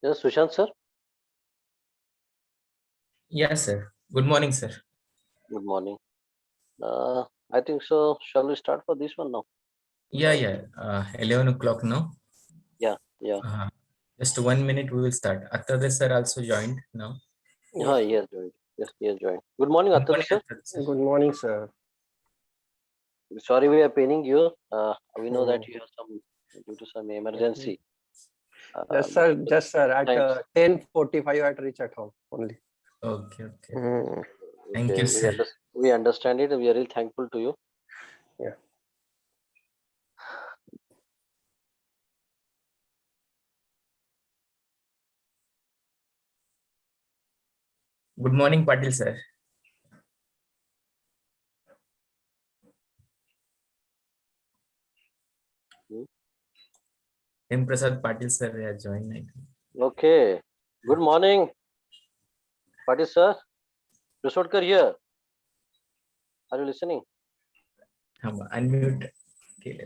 Yes, Sushant sir. Yes, sir. Good morning, sir. Good morning. I think so. Shall we start for this one now? Yeah. 11 o'clock now. Yeah, yeah. Just 1 minute, we will start. Atta sir also joined now. Yeah, Yes, he has joined. Yes, he has joined. Good morning, Good Atta morning, sir. Atta sir. good morning, sir. Sorry we are paining you. We know that Mm. you have some due to some emergency. Yes, But sir. Just sir. At times, 10:45, I had to reach at home only. Okay. Mm. Thank okay, you, sir. we understand it. We are really thankful to you. Yeah. Good morning, Patil sir. Hmm. M. Prasad Patil sir has joined. I think. Okay. Good morning, Patil sir. Prisodkar here. Are you listening? Unmute.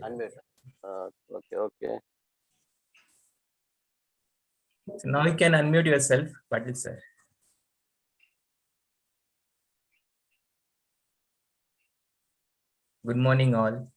Unmute. Okay. So now you can unmute yourself, Patil sir. Good morning, all.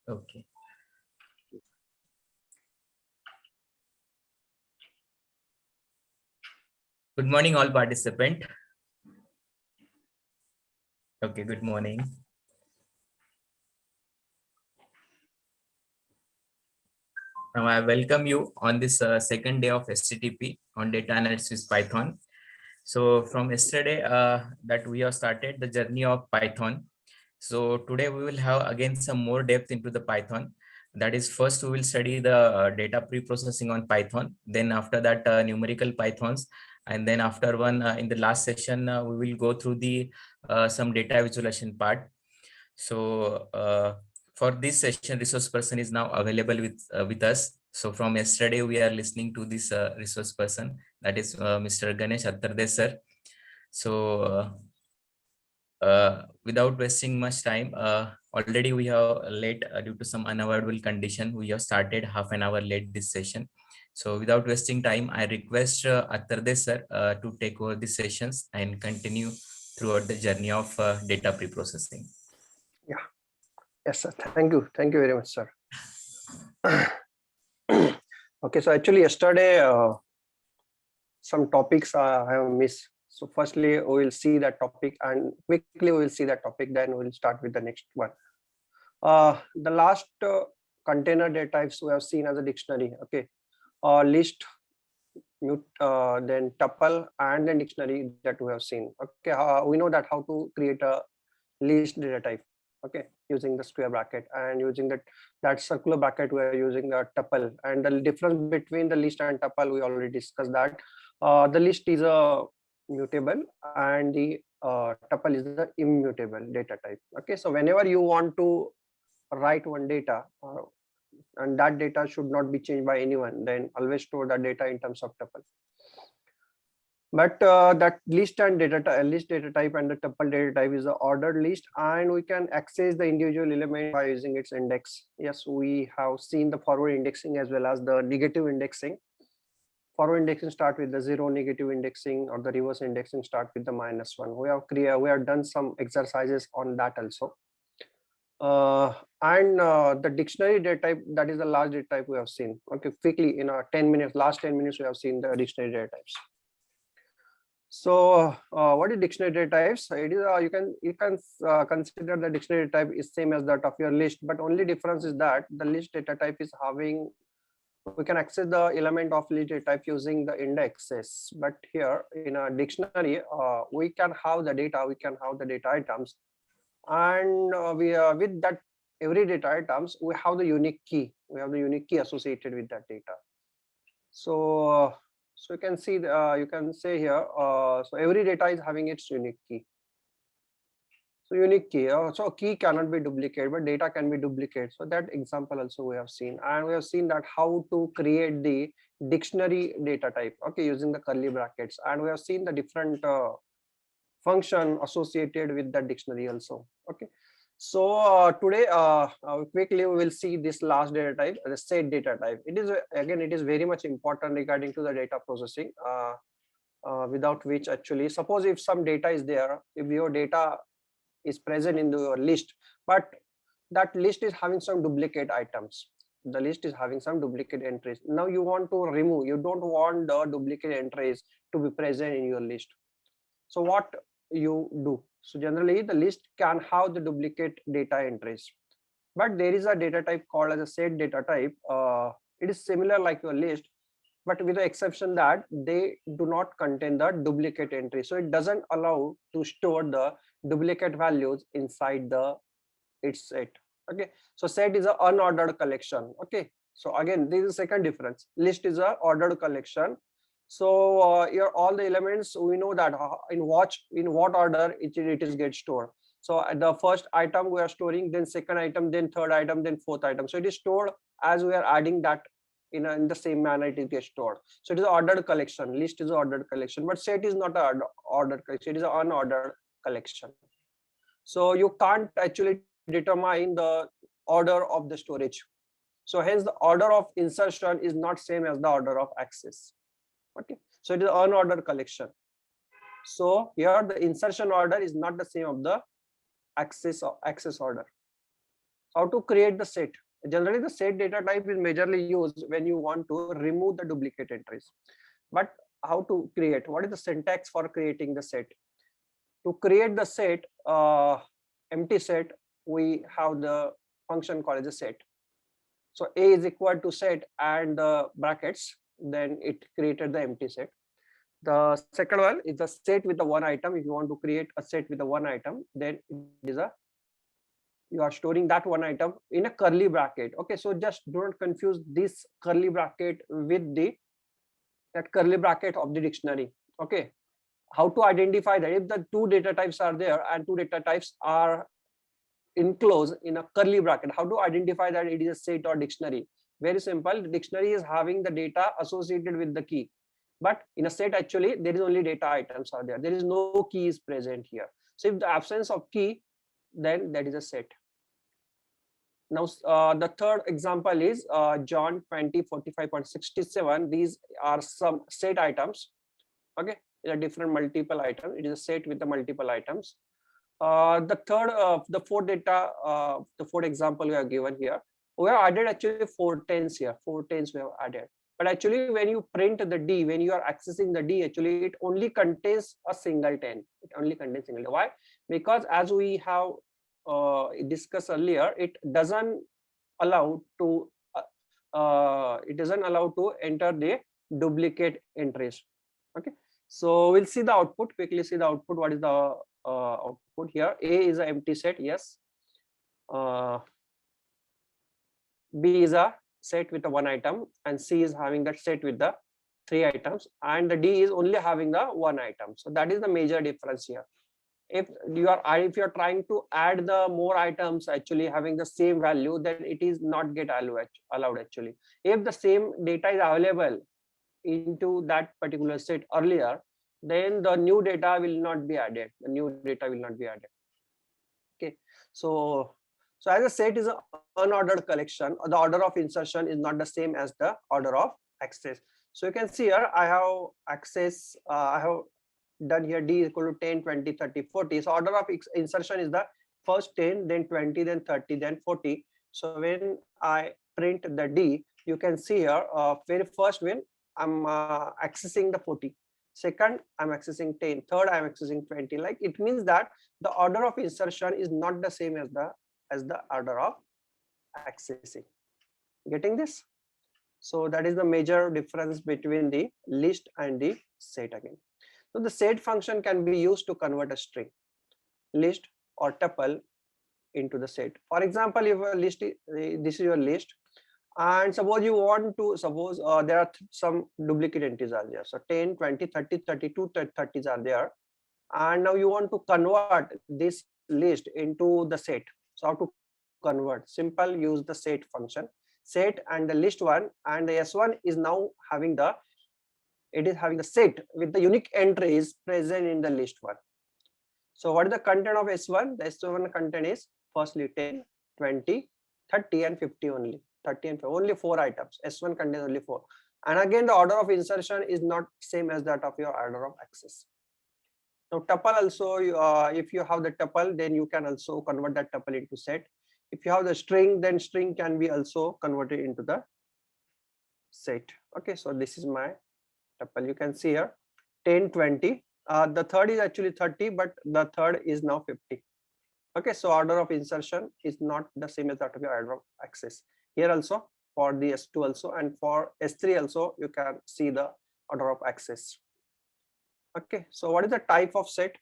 Okay. Good morning, all participant. Okay, good morning. Now I welcome you on this second day of SCTP on data analysis Python. So from yesterday that we have started the journey of Python. So today we will have again some more depth into the Python. That is, first we will study the data pre-processing on Python. Then after that numerical Pythons. And then after one in the last session, we will go through the some data visualization part. So for this session, resource person is now available with us. So from yesterday, we are listening to this resource person, that is Mr. Ganesh Attarde sir. So without wasting much time, already we have late due to some unavoidable condition. We have started half an hour late this session. So without wasting time, I request Attarde sir to take over the sessions and continue throughout the journey of data pre-processing. Yeah. Yes, sir. Thank you. Thank you very much, sir. Okay. So actually, yesterday some topics I have missed. So firstly, we will see that topic, and quickly we will see that topic. Then we will start with the next one. The last container data types we have seen as a dictionary. Okay. List, then tuple, and then dictionary that we have seen. Okay. We know that how to create a list data type. Okay, using the square bracket, and using that circular bracket, we are using the tuple. And the difference between the list and tuple, we already discussed that. The list is a mutable, and the tuple is the immutable data type. Okay, so whenever you want to write one data, and that data should not be changed by anyone, then always store the data in terms of tuple. But that list data type and the tuple data type is the ordered list, and we can access the individual element by using its index. Yes, we have seen the forward indexing as well as the negative indexing. Forward indexing start with the 0, negative indexing or the reverse indexing start with the -1. We have done some exercises on that also. And the dictionary data type, that is the large data type we have seen. Okay, quickly in our 10 minutes, last 10 minutes, we have seen the dictionary data types. So what is dictionary data types? It is you can consider the dictionary type is same as that of your list, but only difference is that the list data type is having, we can access the element of list data type using the indexes. But here in a dictionary, we can have the data items, and with that every data items we have the unique key. We have the unique key associated with that data. So so you can see you can say here, so every data is having its unique key. So unique key. So key cannot be duplicated, but data can be duplicated. So that example also we have seen, and we have seen that how to create the dictionary data type. Okay, using the curly brackets, and we have seen the different function associated with the dictionary also. Okay, so today quickly we will see this last data type, the set data type. It is again, it is very much important regarding to the data processing. Without which actually, suppose if some data is there, if your data is present in your list, but that list is having some duplicate items, the list is having some duplicate entries. Now you want to remove, you don't want the duplicate entries to be present in your list. So what you do? So generally the list can have the duplicate data entries, but there is a data type called as a set data type. It is similar like your list, but with the exception that they do not contain the duplicate entry. So it doesn't allow to store the duplicate values inside the its set. Okay, so set is an unordered collection. Okay, so again, this is second difference. List is a ordered collection. So here all the elements, we know that in what order it is get stored. So at the first item we are storing, then second item, then third item, then fourth item. So it is stored as we are adding that in the same manner it gets stored. So it is an ordered collection. List is an ordered collection, but set is not an ordered collection. It is an unordered collection. So you can't actually determine the order of the storage. So hence the order of insertion is not same as the order of access. Okay, so it is an unordered collection. So here the insertion order is not the same of the access order. How to create the set? Generally the set data type is majorly used when you want to remove the duplicate entries. But how to create? What is the syntax for creating the set? To create the set, empty set, we have the function called as a set. So A is equal to set and the brackets, then it created the empty set. The second one is the set with the one item. If you want to create a set with the one item, then it is a, you are storing that one item in a curly bracket. Okay, so just don't confuse this curly bracket with that curly bracket of the dictionary. Okay, how to identify that? If the two data types are there and two data types are enclosed in a curly bracket, how to identify that it is a set or dictionary? Very simple. The dictionary is having the data associated with the key, but in a set actually there is only data items are there. There is no key is present here. So if the absence of key, then that is a set. Now the third example is John 20:45.67. These are some set items. Okay, a different multiple item. It is a set with the multiple items. The third, the fourth data, the fourth example we have given here, we have added actually 4 tens here. 4 tens we have added. But actually, when you print the D, when you are accessing the D, actually it only contains a single 10. It only contains single 10. Why? Because as we have discussed earlier, it doesn't allow to enter the duplicate entries. Okay, so we'll see the output. Quickly see the output. What is the output here? A is an empty set. Yes. B is a set with the one item, and C is having that set with the 3 items, and the D is only having the one item. So that is the major difference here. If you are trying to add the more items actually having the same value, then it is not get allowed actually. If the same data is available into that particular set earlier, then the new data will not be added. The new data will not be added. Okay, so as a set is an unordered collection, the order of insertion is not the same as the order of access. So you can see here I have access, I have done here D is equal to 10, 20, 30, 40. So order of insertion is the first 10, then 20, then 30, then 40. So when I print the D, you can see here very first when I'm accessing the 40. Second, I'm accessing 10. Third, I'm accessing 20. Like it means that the order of insertion is not the same as the order of accessing. Getting this? So that is the major difference between the list and the set again. So the set function can be used to convert a string, list or tuple into the set. For example, if a list, this is your list, and suppose you want to, there are some duplicate entries are there. So 10, 20, 30, 32, 30s are there. And now you want to convert this list into the set. So how to convert? Simple, use the set function. Set and the list one, and the S1 is now having the set with the unique entries present in the list one. So what is the content of S1? The S1 content is firstly 10, 20, 30 and 50 only. 30 and 50, only 4 items. S1 contains only 4. And again, the order of insertion is not same as that of your order of access. Now tuple also, if you have the tuple, then you can also convert that tuple into set. If you have the string, then string can be also converted into the set. Okay, so this is my tuple. You can see here 10, 20. The third is actually 30, but the third is now 50. Okay, so order of insertion is not the same as that of your order of access. Here also for the S2 also, and for S3 also you can see the order of access. Okay, so what is the type of set?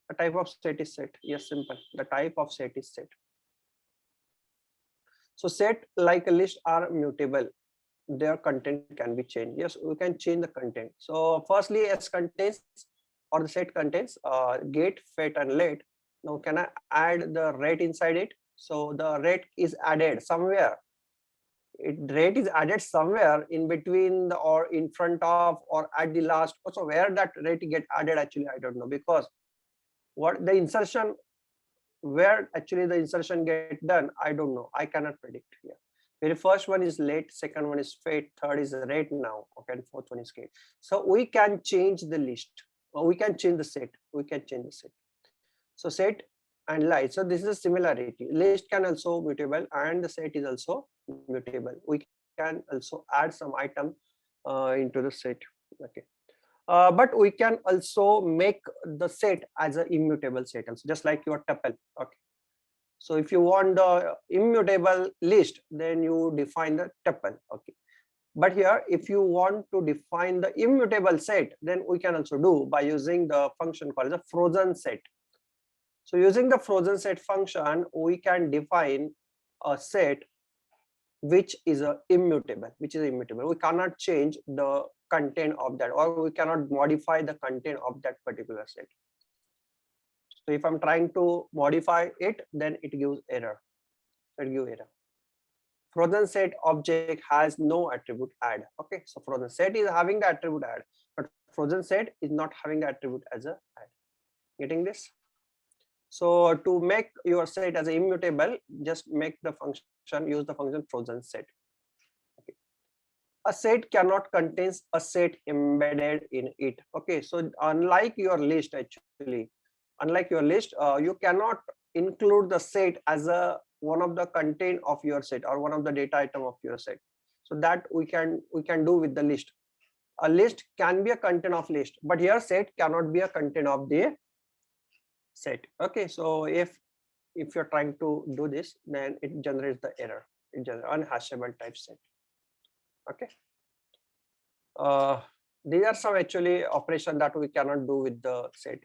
The type of set is set. Yes, simple. The type of set is set. So set like a list are mutable. Their content can be changed. Yes, we can change the content. So firstly, S contains, or the set contains get, fet and let. Now can I add the rate inside it? So the rate is added somewhere. Rate is added somewhere in between the, or in front of, or at the last. Also where that rate get added, actually I don't know, because what the insertion, where actually the insertion get done, I don't know. I cannot predict here. Very first one is late, second one is fet, third is rate now, okay, and fourth one is get. So we can change the list, or we can change the set. We can change the set. So set and light. So this is a similarity. List can also mutable, and the set is also mutable. We can also add some item into the set. Okay. But we can also make the set as an immutable set also, just like your tuple. Okay. So if you want the immutable list, then you define the tuple. Okay. But here, if you want to define the immutable set, then we can also do by using the function called the frozen set. So using the frozen set function, we can define a set which is immutable. We cannot change the content of that, or we cannot modify the content of that particular set. So if I'm trying to modify it, then it gives error. Frozen set object has no attribute add. Okay, so frozen set is having the attribute add, but frozen set is not having the attribute as a add. Getting this? So to make your set as immutable, just make the function, use the function frozen set. Okay. A set cannot contain a set embedded in it. Okay, so unlike your list, actually, you cannot include the set as a one of the content of your set, or one of the data item of your set. So that we can do with the list. A list can be a content of list, but here set cannot be a content of the set. Okay, so if you're trying to do this, then it generates the error. It generates unhashable type set. Okay. These are some actually operation that we cannot do with the set.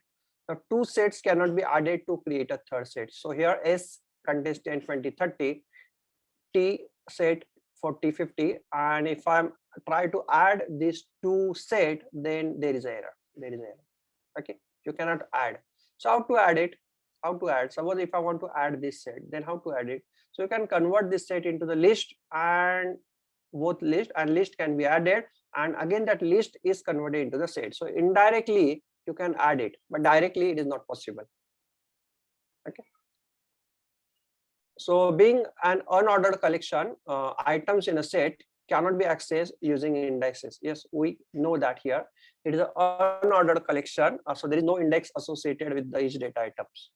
Now two sets cannot be added to create a third set. So here S contains 10, 20, 30, T set 40, 50, and if I'm try to add these two set, then there is error. Okay, you cannot add. So how to add it? Suppose if I want to add this set, then how to add it? So you can convert this set into the list, and both list and list can be added, and again that list is converted into the set. So indirectly you can add it, but directly it is not possible. Okay. So being an unordered collection, items in a set cannot be accessed using indexes. Yes, we know that here it is an unordered collection, so there is no index associated with the each data items.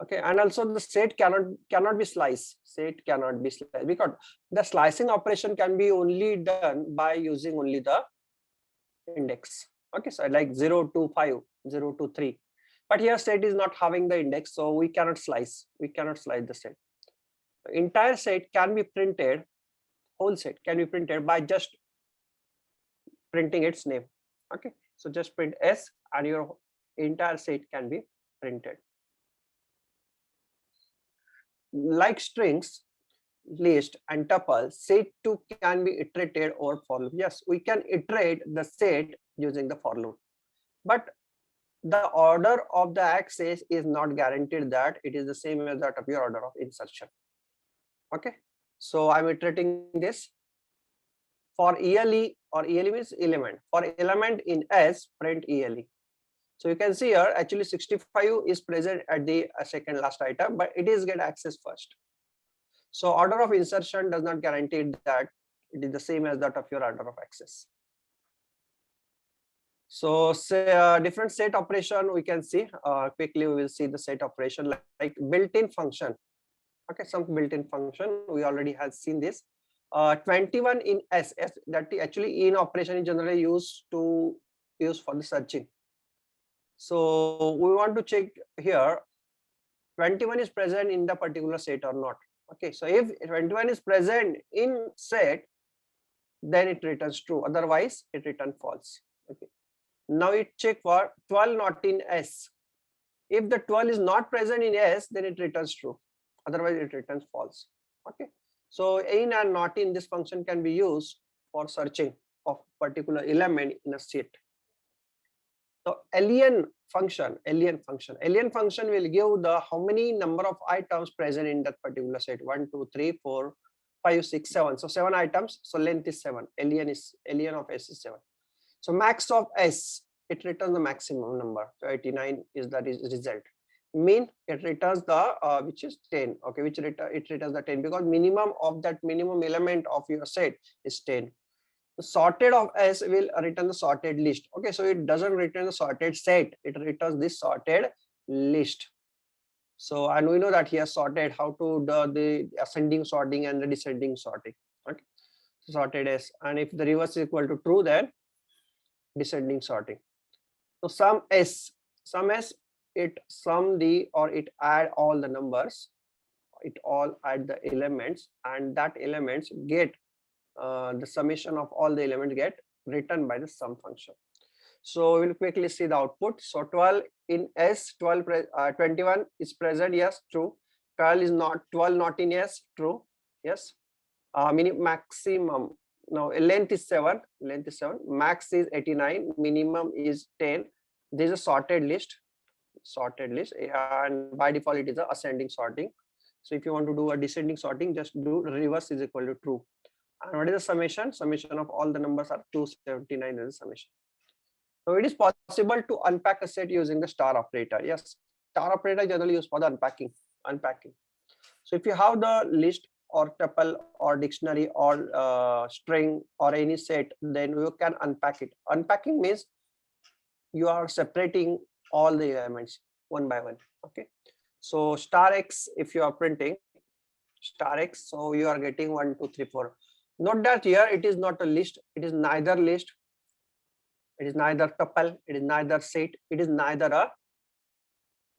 Okay, and also the set cannot be sliced. Set cannot be sliced because the slicing operation can be only done by using only the index. Okay, so like 0 to 5, 0 to 3. But here set is not having the index, so we cannot slice. We cannot slice the set. The entire set can be printed. Whole set can be printed by just printing its name. Okay, so just print S, and your entire set can be printed. Like strings, list, and tuple, set 2 can be iterated over for loop. Yes, we can iterate the set using the for loop, but the order of the access is not guaranteed that it is the same as that of your order of insertion. Okay, so I'm iterating this. For ELE, or ELE means element, for element in S, print ELE. So you can see here actually 65 is present at the second last item, but it is get access first. So order of insertion does not guarantee that it is the same as that of your order of access. So say, different set operation we can see quickly. We will see the set operation like built-in function. Okay, some built-in function we already have seen this. 21 in S, that actually in operation is generally used for the searching. So we want to check here 21 is present in the particular set or not. Okay, so if 21 is present in set, then it returns true, otherwise it returns false. Okay, now it check for 12 not in S. If the 12 is not present in S, then it returns true, otherwise it returns false. Okay, so in and not in, this function can be used for searching of particular element in a set. So alien function will give the how many number of items present in that particular set. 1, 2, 3, 4, 5, 6, 7. So 7 items. So length is 7. Alien of S is 7. So max of S, it returns the maximum number. So 89 is the result. Mean, it returns the which is 10. Okay, which it returns the 10 because minimum of that minimum element of your set is 10. The sorted of S will return the sorted list. Okay, so it doesn't return the sorted set, it returns this sorted list. So, and we know that here sorted how to do the ascending sorting and the descending sorting. Okay, sorted S, and if the reverse is equal to true, then descending sorting. So sum S, it sum the, or it add all the numbers, it all add the elements, and that elements get the summation of all the elements get written by the sum function. So we will quickly see the output. So 12 in S, 21 is present, yes, true. 12 not in S, true, yes. Maximum, now length is 7, max is 89, minimum is 10. This is a sorted list, and by default it is a ascending sorting. So if you want to do a descending sorting, just do reverse is equal to true. And what is the summation? Summation of all the numbers are 279 is the summation. So it is possible to unpack a set using the star operator. Yes, star operator generally used for the unpacking. So if you have the list or tuple or dictionary or string or any set, then you can unpack it. Unpacking means you are separating all the elements one by one. Okay, so star X, if you are printing star X, so you are getting 1, 2, 3, 4. Note that here it is not a list, it is neither list, it is neither tuple, it is neither set, it is neither a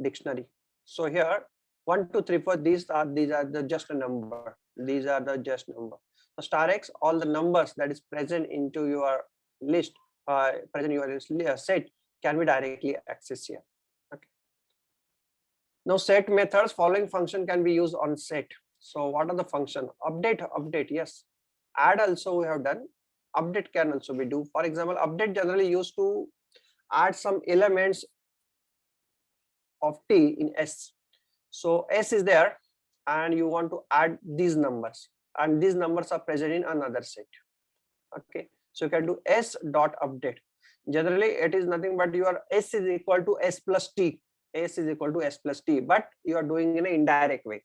dictionary. So here 1, 2, 3, 4, these are the just a number. These are the just number. So star X, all the numbers that is present into your list, present in your set can be directly accessed here. Okay. Now set methods, following function can be used on set. So what are the function? Update, yes. Add also we have done. Update can also be do. For example, update generally used to add some elements of T in S. So S is there and you want to add these numbers, and these numbers are present in another set. Okay, so you can do S dot update. Generally it is nothing but your S is equal to S plus T. S is equal to S plus T, but you are doing in an indirect way.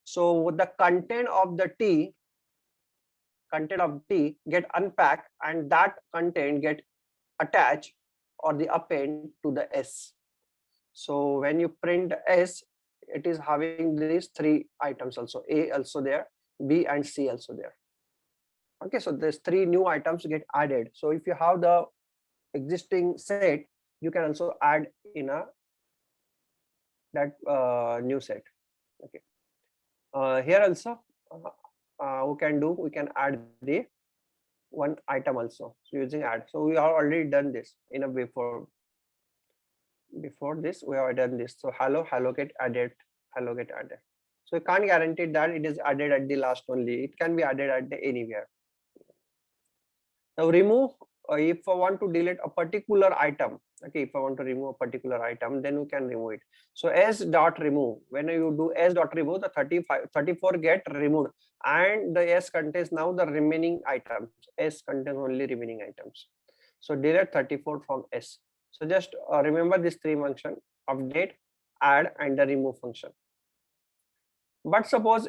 So the content of T get unpacked and that content get attached or the append to the S. So when you print S, it is having these 3 items also, A also there, B and C also there. Okay, so there's 3 new items get added. So if you have the existing set, you can also add in that new set. Okay, here also we can add the 1 item also, so using add. So we have already done this in a before this we have done this. So hello get added. So you can't guarantee that it is added at the last only, it can be added at the anywhere. Now remove, if I want to delete a particular item, Okay, if I want to remove a particular item, then we can remove it. So s dot remove, when you do s dot remove, the 34 get removed, and the s contains now the remaining items. S contains only remaining items. So delete 34 from s. So just remember these three functions: update, add, and the remove function. But suppose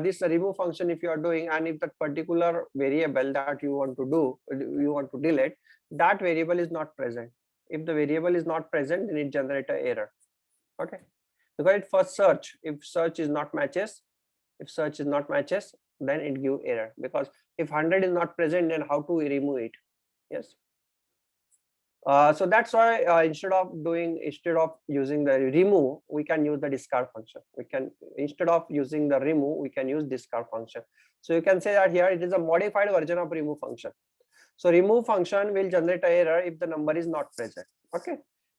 this remove function, if you are doing, and if that particular variable that you want to do, you want to delete, that variable is not present. If the variable is not present, then it generates an error. Okay, because it first search. If search is not matches, then it give error, because if 100 is not present, then how to remove it? Yes. So that's why instead of using the remove, we can use the discard function. Instead of using the remove, we can use discard function. So you can say that here it is a modified version of remove function. So remove function will generate an error if the number is not present. Okay,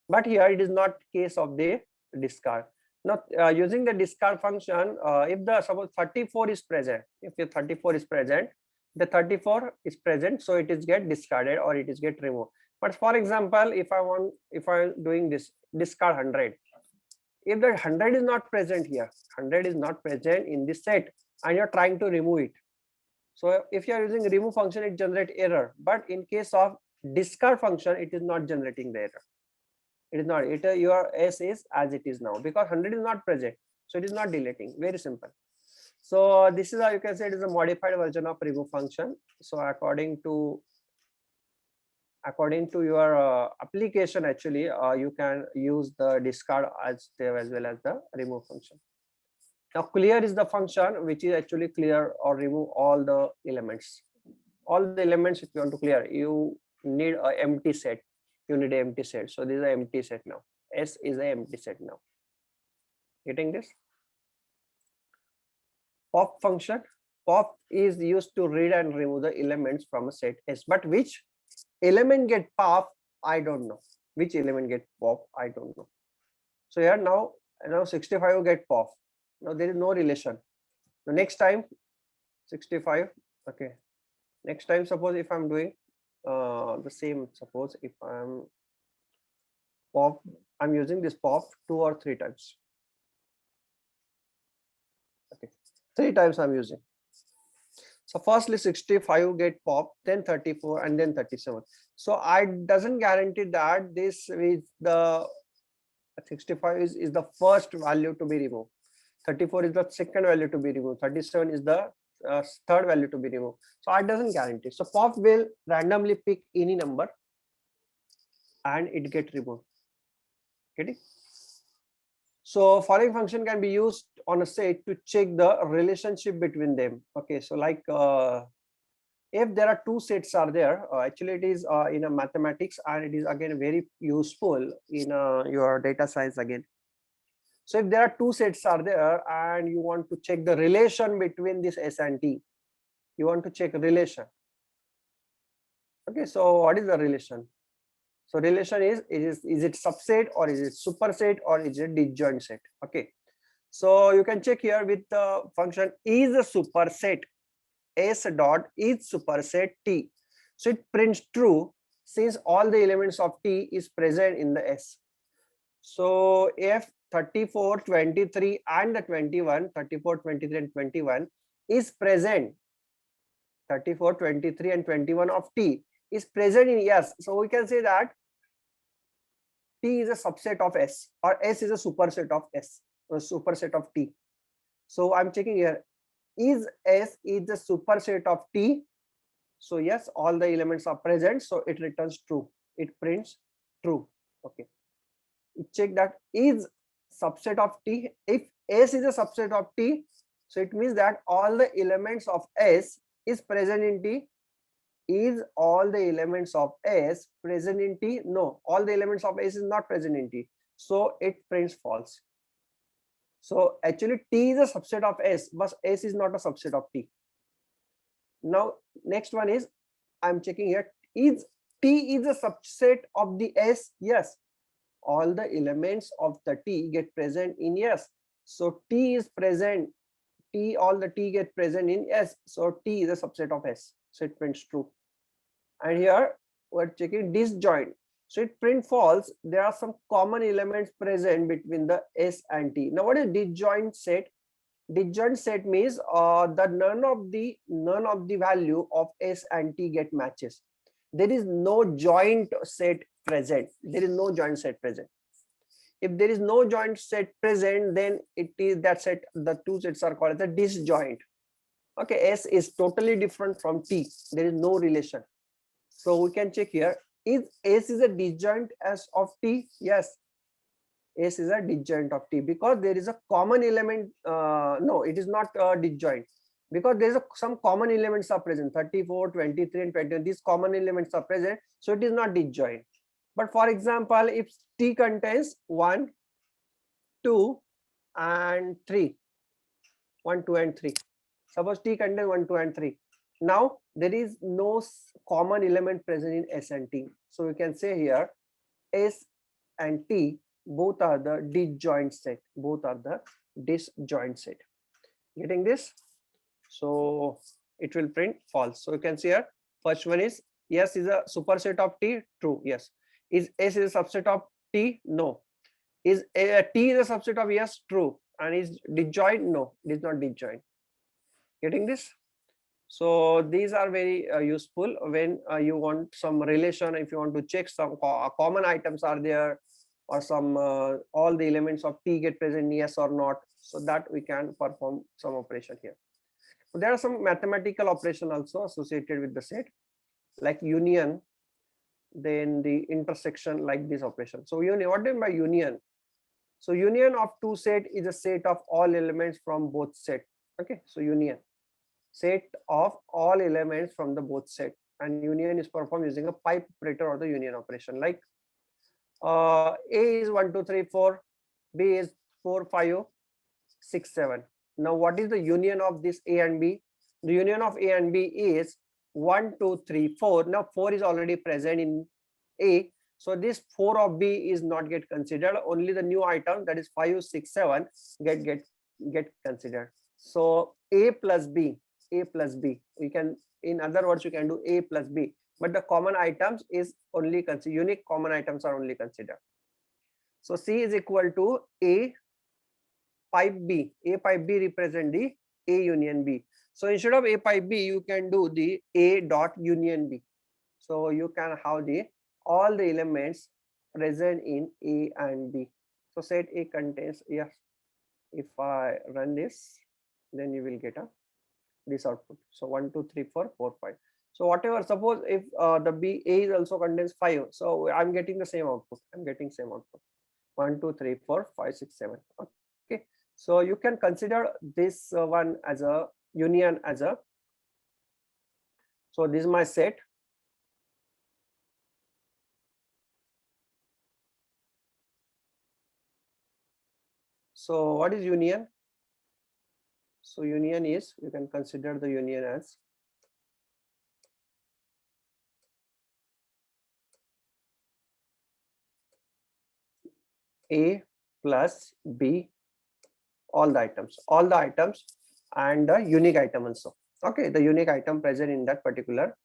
but here it is not case of the discard. Now using the discard function, if the suppose 34 is present, if the 34 is present, the 34 is present, so it is get discarded or it is get removed. But for example, if I'm doing this discard 100, if the 100 is not present here, 100 is not present in this set, and you're trying to remove it. So if you are using remove function, it generates error. But in case of discard function, it is not generating the error. It is not. Your s is as it is now, because 100 is not present, so it is not deleting. Very simple. So this is how you can say it is a modified version of remove function. So according to your application, actually you can use the discard as well as the remove function. Now clear is the function which is actually clear or remove all the elements. All the elements, if you want to clear, you need an empty set. So this is an empty set now. S is an empty set now. Getting this? Pop function. Pop is used to read and remove the elements from a set S. But which element get pop, I don't know. Which element get pop, I don't know. So here now 65 will get pop. Now there is no relation. The next time 65, okay. Next time, suppose if I'm doing the same, suppose if I'm pop, I'm using this pop 2 or 3 times. Okay, 3 times I'm using. So firstly 65 get pop, then 34, and then 37. So I doesn't guarantee that this is the 65 is the first value to be removed. 34 is the second value to be removed. 37 is the third value to be removed. So it doesn't guarantee. So pop will randomly pick any number and it get removed. Getting? So following function can be used on a set to check the relationship between them. Okay, so like if there are 2 sets are there, actually it is in a mathematics, and it is again very useful in your data science again. So if there are 2 sets are there and you want to check the relation between this S and T, you want to check relation. Okay, so what is the relation? So relation is it subset, or is it superset, or is it disjoint set? Okay, so you can check here with the function is a superset. S dot is superset T. So it prints true since all the elements of T is present in the S. So if 34, 23 and the 21, 34, 23 and 21 is present, 34, 23 and 21 of T is present in S. So we can say that T is a subset of S, or S is a superset of S, a superset of T. So I'm checking here, is S is the superset of T? So yes, all the elements are present, so it returns true. It prints true. Okay. Check that is subset of T. If S is a subset of T, so it means that all the elements of S is present in T. Is all the elements of S present in T? No, all the elements of S is not present in T. So it prints false. So actually T is a subset of S, but S is not a subset of T. Now next one is, I'm checking here, is T is a subset of the S? Yes, all the elements of the T get present in S. So T is present, all the T get present in S. So T is a subset of S. So it prints true. And here we're checking disjoint. So it print false. There are some common elements present between the S and T. Now what is disjoint set? Disjoint set means the none of the value of S and T get matches. There is no joint set present. There is no joint set present. If there is no joint set present, then it is that set, the two sets are called as a disjoint. Okay, S is totally different from T. There is no relation. So we can check here. Is S is a disjoint as of T? Yes. S is a disjoint of T because there is a common element. No, it is not disjoint because there is some common elements are present. 34, 23, and 21. These common elements are present. So it is not disjoint. But for example, if T contains 1, 2, and 3. 1, 2, and 3. Suppose T contains 1, 2, and 3. Now there is no common element present in S and T. So we can say here S and T both are the disjoint set. Both are the disjoint set. Getting this? So it will print false. So you can see here first one is S is a superset of T. True. Yes. Is S is a subset of T? No. Is T is a subset of S? True. And is disjoint? No, it is not disjoint. Getting this? So these are very useful when you want some relation. If you want to check some common items are there, or some all the elements of T get present, yes or not, so that we can perform some operation here. So there are some mathematical operation also associated with the set, like union, then the intersection, like this operation. So union, what do you mean by union? So union of two set is a set of all elements from both set. Okay, so union, set of all elements from the both set, and union is performed using a pipe operator or the union operation. Like A is 1, 2, 3, 4, B is 4, 5, 6, 7. Now what is the union of this A and B? The union of A and B is 1, 2, 3, 4. Now 4 is already present in A, so this 4 of B is not get considered. Only the new item, that is 5, 6, 7 get considered. So A plus B, we can, in other words, you can do A plus B, but the common items is only considered, unique common items are only considered. So C is equal to A pipe B. A pipe B represent the A union B. So instead of A pipe B, you can do the A dot union B. So you can have the all the elements present in A and B. So set A contains, yes, if I run this, then you will get this output. So 1, 2, 3, 4, 4, 5. So whatever, suppose if the B A is also contains 5, so I'm getting the same output. 1, 2, 3, 4, 5, 6, 7. Okay. So you can consider this one as a union as a. So this is my set. So what is union? So union is, you can consider the union as A plus B, all the items and the unique item also. Okay, the unique item present in that particular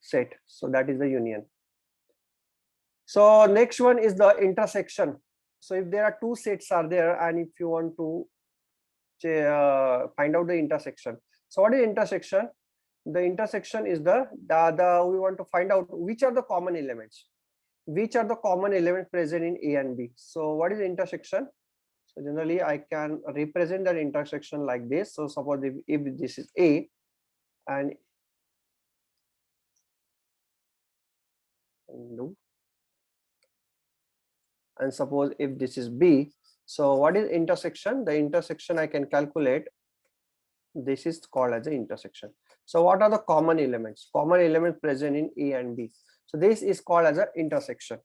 set. So that is the union. So next one is the intersection. So if there are two sets are there, and if you want to find out the intersection. So what is intersection? The intersection is the we want to find out which are the common elements. Which are the common elements present in A and B. So what is intersection? So generally I can represent that intersection like this. So suppose if this is A and suppose if this is B. So what is intersection? The intersection I can calculate. This is called as the intersection. So what are the common elements? Common elements present in A and B. So this is called as an intersection.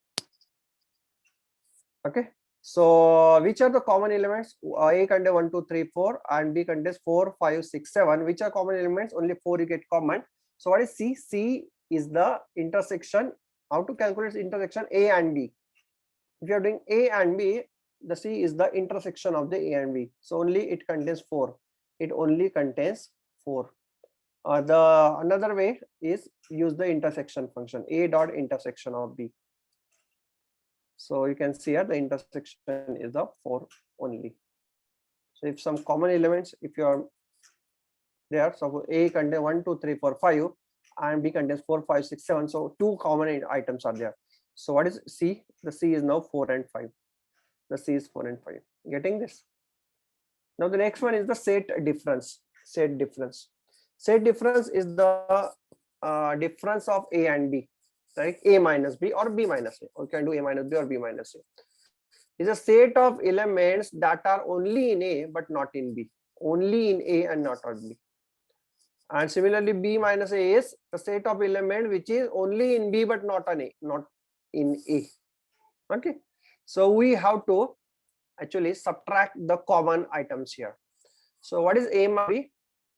Okay. So which are the common elements? A contains 1, 2, 3, 4, and B contains 4, 5, 6, 7. Which are common elements? Only 4 you get common. So what is C? C is the intersection. How to calculate intersection A and B? If you are doing A and B, the C is the intersection of the A and B. So only it contains 4. It only contains 4. The another way is use the intersection function, a dot intersection of b. So you can see here the intersection is the 4 only. So if some common elements, if you are there, so a contains 1 2 3 4 5 and b contains 4 5 6 7, so 2 common items are there. So what is c? The c is now 4 and 5. The c is 4 and 5. Getting this? Now the next one is the set difference. Set difference. Set difference is the difference of a and b, like a minus b or b minus a. Or you can do a minus b or b minus a. Is a set of elements that are only in a but not in b. Only in a and not in b. And similarly, b minus a is the set of element which is only in b but not in a, not in a. Okay. So we have to actually subtract the common items here. So what is a minus b?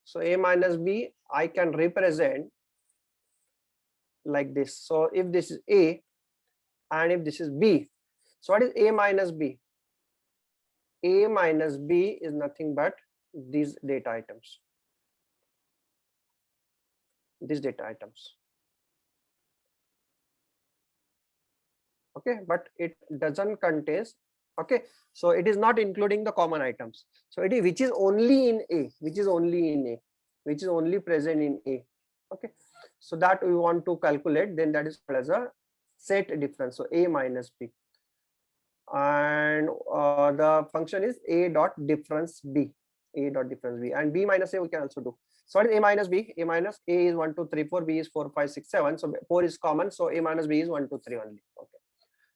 So a minus b I can represent like this. So if this is a and if this is b, so what is a minus b? A minus b is nothing but these data items. These data items. Okay, but it doesn't contains. Okay, so it is not including the common items. So it is which is only in a, which is only in a, which is only present in a. Okay, so that we want to calculate, then that is called as a set difference. So a minus b, and the function is a dot difference b, a dot difference b, and b minus a we can also do. So what is a minus b? A minus a is 1 2 3 4, b is 4 5 6 7. So 4 is common, so a minus b is 1 2 3 only. Okay.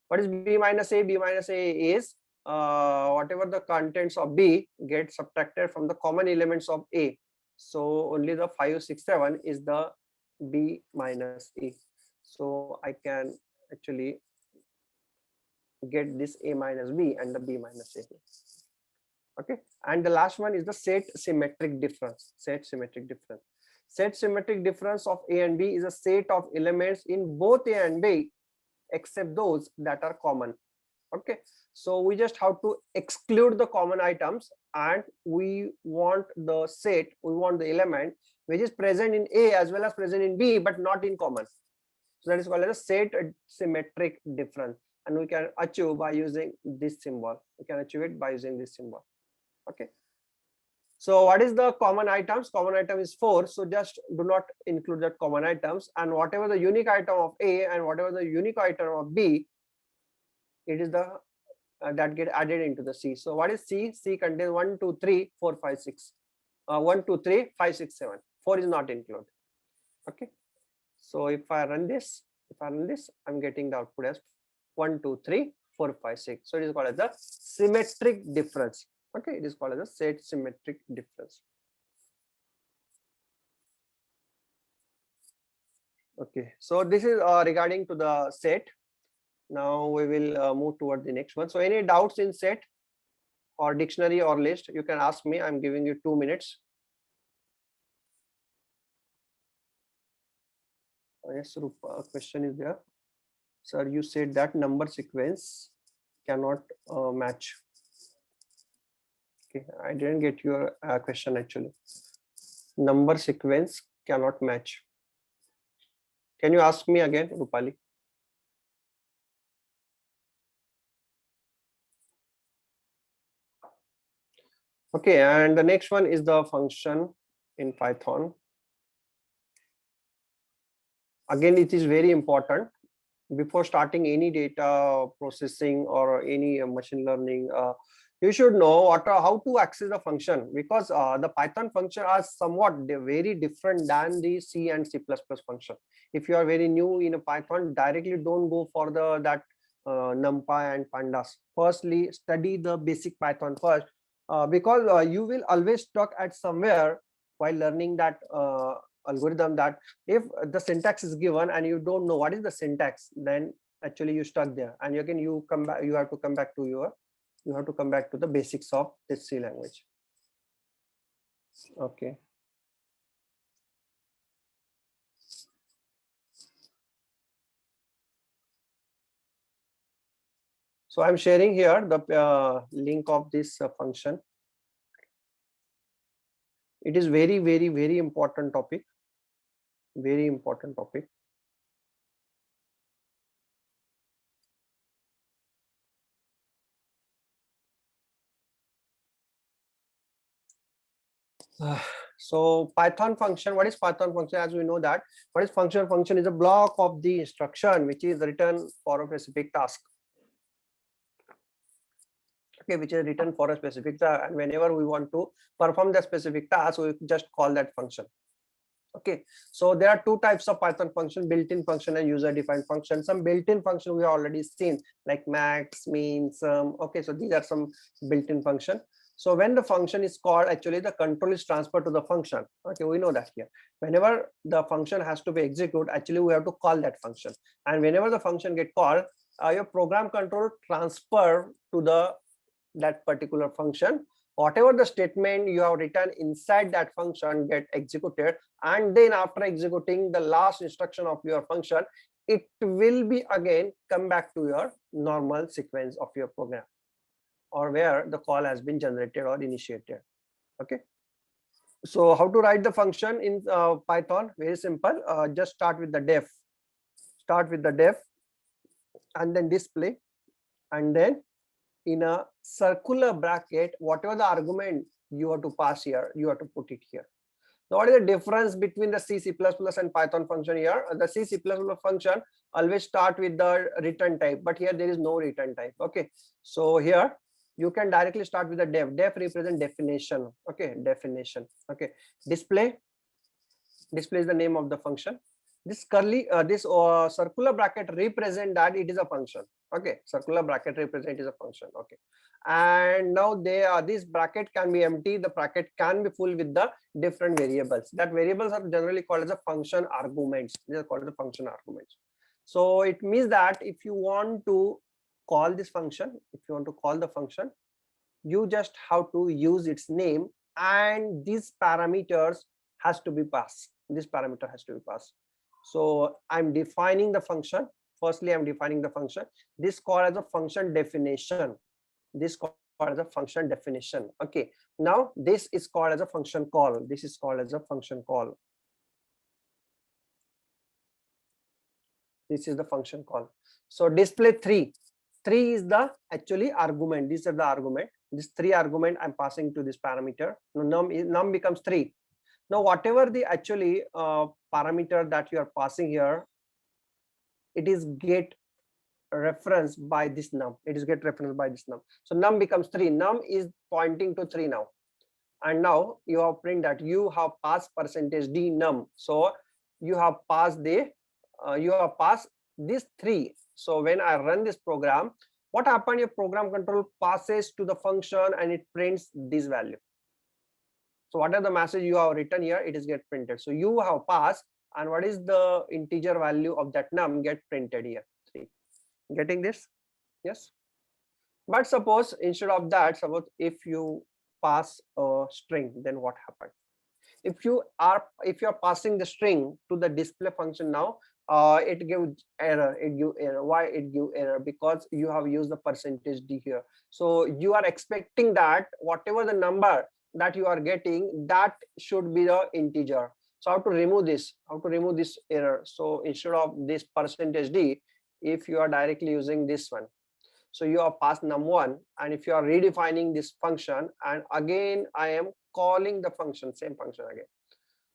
What is b minus a? B minus a is whatever the contents of b get subtracted from the common elements of a. So only the 5 6 7 is the b minus a. So I can actually get this a minus b and the b minus a. Okay, and the last one is the set symmetric difference. Set symmetric difference. Set symmetric difference of a and b is a set of elements in both a and b except those that are common. Okay, so we just have to exclude the common items and we want the set, we want the element which is present in a as well as present in b but not in common. So that is called as a set symmetric difference, and we can achieve by using this symbol. We can achieve it by using this symbol. Okay, so what is the common items? Common item is 4, so just do not include that common items, and whatever the unique item of a and whatever the unique item of b, it is the that get added into the c. So what is c? C contains 1 2 3 4 5 6, 1 2 3 5 6 7. 4 is not included. Okay, so if I run this, I'm getting the output as 1 2 3 4 5 6. So it is called as the symmetric difference. Okay, it is called as a set symmetric difference. Okay, so this is regarding to the set. Now we will move toward the next one. So any doubts in set or dictionary or list, you can ask me. I'm giving you 2 minutes. Yes, Rupa, a question is there. Sir, you said that number sequence cannot match. Okay, I didn't get your question actually. Number sequence cannot match. Can you ask me again, Rupali? Okay, and the next one is the function in Python. Again, it is very important. Before starting any data processing or any machine learning, you should know how to access the function, because the Python function are somewhat very different than the C and C++ function. If you are very new in a Python, directly don't go for that NumPy and Pandas. Firstly, study the basic Python first, because you will always stuck at somewhere while learning that algorithm, that if the syntax is given and you don't know what is the syntax, then actually you stuck there, and again you come back, you have to come back to the basics of this C language. Okay, so I'm sharing here the link of this function. It is very important topic. Very important topic. So Python function, what is Python function? As we know that, what is function? Function is a block of the instruction which is written for a specific task. Okay, which is written for a specific task, and whenever we want to perform the specific task, we just call that function. Okay, so there are two types of Python function: built-in function and user-defined function. Some built-in function we have already seen, like max, min, sum. Okay, so these are some built-in function. So when the function is called, actually the control is transferred to the function. Okay, we know that here. Whenever the function has to be executed, actually we have to call that function. And whenever the function get called, your program control transfer to that particular function. Whatever the statement you have written inside that function get executed, and then after executing the last instruction of your function, it will be again come back to your normal sequence of your program, or where the call has been generated or initiated. Okay, so how to write the function in Python? Very simple. Just start with the def, and then display, and then in a circular bracket, whatever the argument you have to pass here, you have to put it here. Now, what is the difference between the C++ and Python function here? The C++ function always start with the return type, but here there is no return type. Okay, so here you can directly start with the def. Def represent definition. Okay, definition. Okay, display is the name of the function. This curly circular bracket represent that it is a function. Okay, circular bracket represent is a function. Okay, and now this bracket can be empty, the bracket can be full with the different variables. That variables are generally called as a function arguments. They are called the function arguments. So it means that if you want to call this function, you just have to use its name, and these parameters has to be passed. This parameter has to be passed. So I'm defining the function. Firstly, I'm defining the function. This called as a function definition. This called as a function definition. Okay, now this is called as a function call. This is called as a function call. This is the function call. So display 3 is the actually argument. These are the argument. This 3 argument I'm passing to this parameter. Now num becomes 3. Now whatever the actually parameter that you are passing here, it is get referenced by this num. It is get referenced by this num. So num becomes 3. Num is pointing to 3 now. And now you have print that you have passed %d num. So you have passed this 3. So when I run this program, what happened? Your program control passes to the function and it prints this value. So whatever the message you have written here, it is get printed. So you have passed, and what is the integer value of that num get printed here? 3. Getting this? Yes. But suppose instead of that, suppose if you pass a string, then what happened? If you are passing the string to the display function now, it gives error. Why it give error? Because you have used the %d here. So you are expecting that whatever the number that you are getting, that should be the integer. So how to remove this? How to remove this error? So instead of this %d, if you are directly using this one, so you have passed num1, and if you are redefining this function, and again I am calling the function, same function again.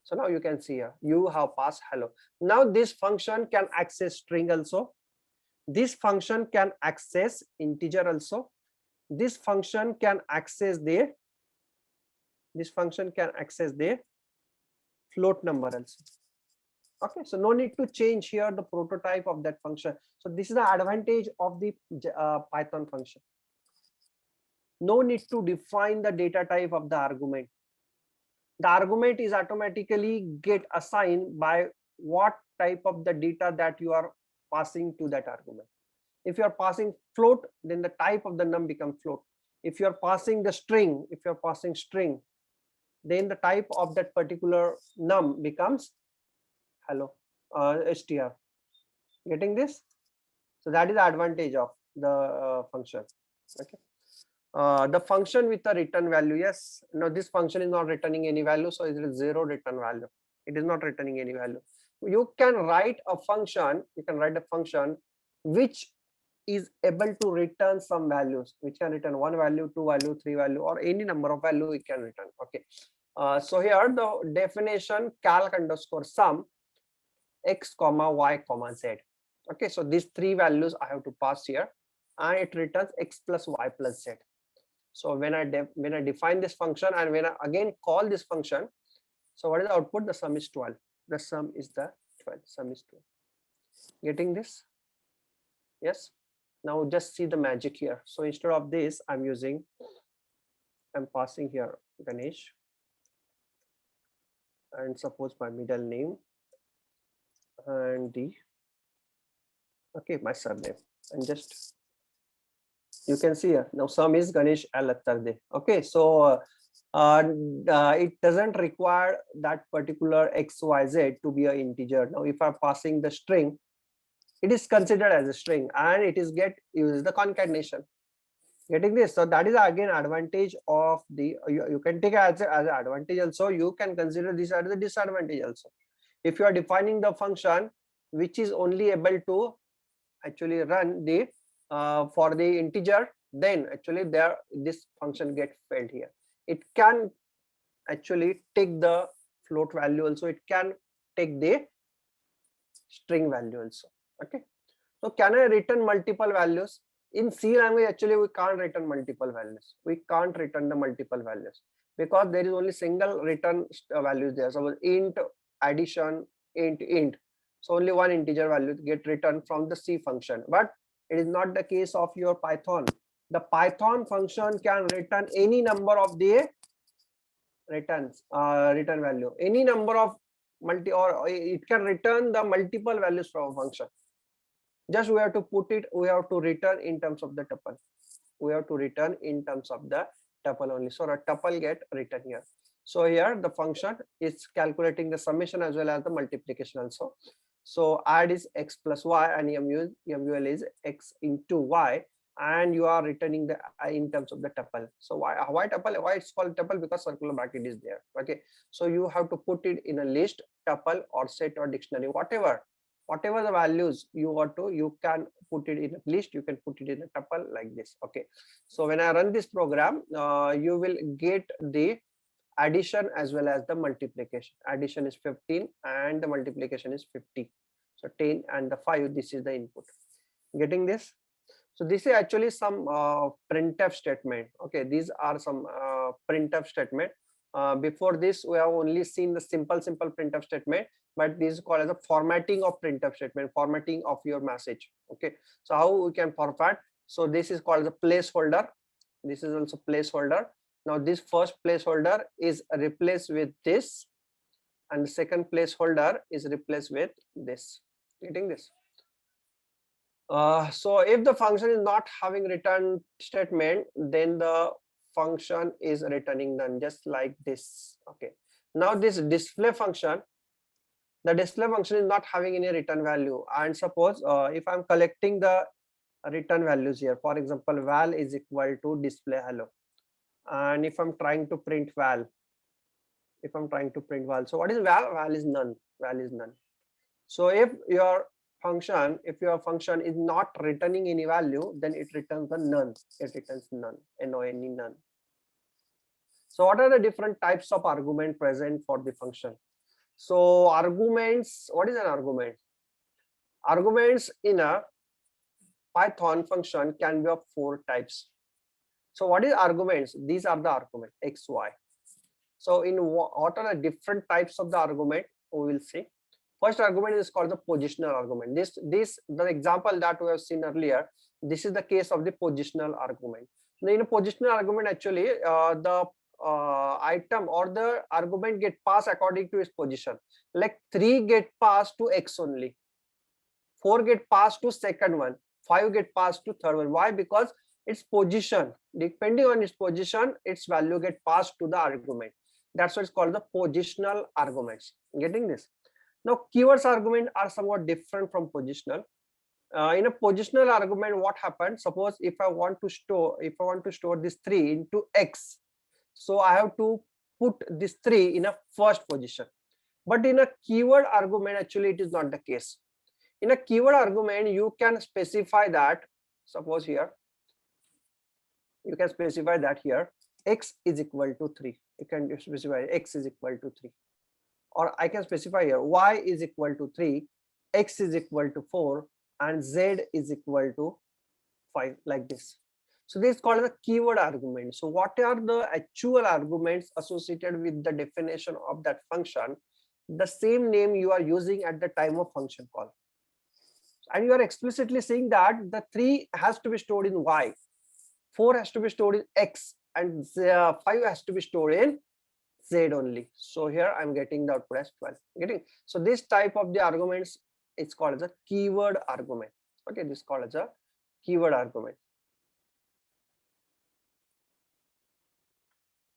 So now you can see here you have passed hello. Now this function can access string also. This function can access integer also. This function can access the float number also. Okay, so no need to change here the prototype of that function. So this is the advantage of the Python function. No need to define the data type of the argument. The argument is automatically get assigned by what type of the data that you are passing to that argument. If you are passing float, then the type of the num becomes float. If you are passing the string, then the type of that particular num becomes hello, str. Getting this? So that is the advantage of the function. Okay. The function with a return value, yes. Now this function is not returning any value, so it is 0 return value. It is not returning any value. you can write a function, which is able to return some values, which can return 1 value, 2 value, 3 value, or any number of value it can return. Okay. So here the definition calc underscore sum x comma y comma z. Okay, so these 3 values I have to pass here, and it returns x plus y plus z. So when I define this function and when I again call this function, so what is the output? The sum is 12. The sum is the 12. Sum is 12. Getting this? Yes. Now just see the magic here. So instead of this, I'm passing here Ganesh, and suppose my middle name and my surname, and just you can see here now sum is Ganesh L Attarde. Okay, so it doesn't require that particular XYZ to be an integer. Now if I'm passing the string, it is considered as a string and it is uses the concatenation. Getting this? So that is again advantage of the you can take as an advantage also. You can consider this as a disadvantage also. If you are defining the function which is only able to actually run the for the integer, then actually this function gets failed here. It can actually take the float value also. It can take the string value also. Okay. So can I return multiple values? In C language, actually we can't return multiple values. We can't return the multiple values because there is only single return values there. So int, addition, int. So only one integer value get returned from the C function. But it is not the case of your Python. The Python function can return any number of the return value, any number of or it can return the multiple values from a function. Just we have to return in terms of the tuple. We have to return in terms of the tuple only. So a tuple get written here. So here the function is calculating the summation as well as the multiplication also. So add is x plus y and mul is x into y, and you are returning the in terms of the tuple. So why tuple? Why it's called tuple? Because circular bracket is there. Okay. So you have to put it in a list, tuple or set or dictionary, whatever the values you want to, you can put it in a list, you can put it in a tuple like this. Okay. So when I run this program, you will get the addition as well as the multiplication. Addition is 15 and the multiplication is 50. So 10 and the 5, this is the input. Getting this? So this is actually some printf statement. Okay, these are some printf statement. Before this, we have only seen the simple printf statement, but this is called as a formatting of printf statement, formatting of your message. Okay, so how we can format? So this is called as a placeholder. This is also placeholder. Now this first placeholder is replaced with this, and the second placeholder is replaced with this. Getting this? So if the function is not having return statement, then the function is returning none, just like this. Okay. Now this display function, the display function is not having any return value. And suppose if I'm collecting the return values here, for example, val is equal to display hello. And if I'm trying to print val, so what is val? Val is none. Val is none. So if your function is not returning any value, then it returns the none. It returns none, none. So what are the different types of argument present for the function? So arguments, what is an argument? Arguments in a Python function can be of 4 types. So what is arguments? These are the argument x, y. So in what are the different types of the argument, we will see. First argument is called the positional argument. The example that we have seen earlier, this is the case of the positional argument. Now in a positional argument, actually the item or the argument get passed according to its position. Like 3 get passed to x only, 4 get passed to second one, 5 get passed to third one. Why? Because its position, depending on its position, its value get passed to the argument. That's what it's called the positional arguments. Getting this? Now keywords argument are somewhat different from positional. In a positional argument, what happens? Suppose if I want to store this 3 into x, so I have to put this 3 in a first position. But in a keyword argument, actually it is not the case. In a keyword argument, you can specify that, suppose here, you can specify that here, x is equal to 3. You can specify x is equal to 3. Or I can specify here y is equal to 3, x is equal to 4, and z is equal to 5, like this. So this is called the keyword argument. So what are the actual arguments associated with the definition of that function? The same name you are using at the time of function call. And you are explicitly saying that the 3 has to be stored in y, 4 has to be stored in x, and 5 has to be stored in z only. So here I'm getting the output as 12. Getting? So this type of the arguments, it's called as a keyword argument. Okay, this is called as a keyword argument.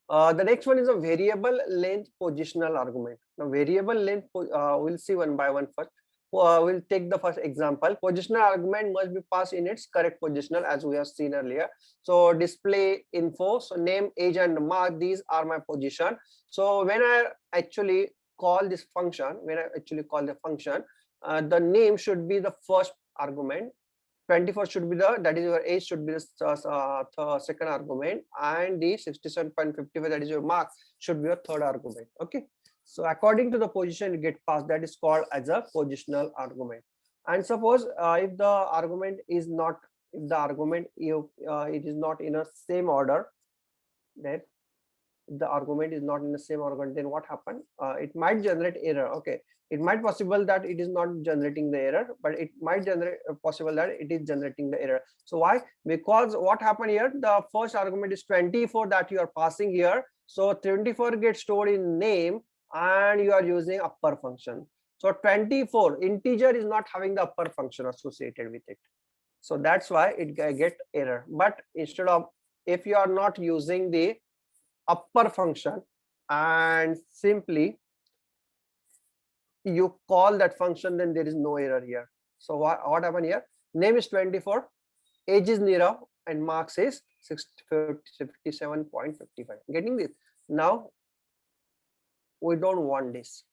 The next one is a variable length positional argument. Now variable length, we'll see one by one first. We'll take the first example. Positional argument must be passed in its correct positional, as we have seen earlier. So display info, so name, age, and mark, these are my position. So when I actually call this function, the name should be the first argument. 24 should be the, that is your age, should be the second argument, and the 67.55, that is your mark, should be your third argument. Okay, so according to the position you get passed, that is called as a positional argument. And suppose if the argument is not, it is not in a same order, then the argument is not in the same order, then what happened? It might generate error. Okay, it might possible that it is not generating the error, but it might generate possible that it is generating the error. So why? Because what happened here, the first argument is 24 that you are passing here. So 24 gets stored in name, and you are using upper function. So 24 integer is not having the upper function associated with it. So that's why it get error. But instead of, if you are not using the upper function and simply you call that function, then there is no error here. So what happened here? Name is 24, age is Nirav, and marks is 57.55. Getting this? Now we don't want this.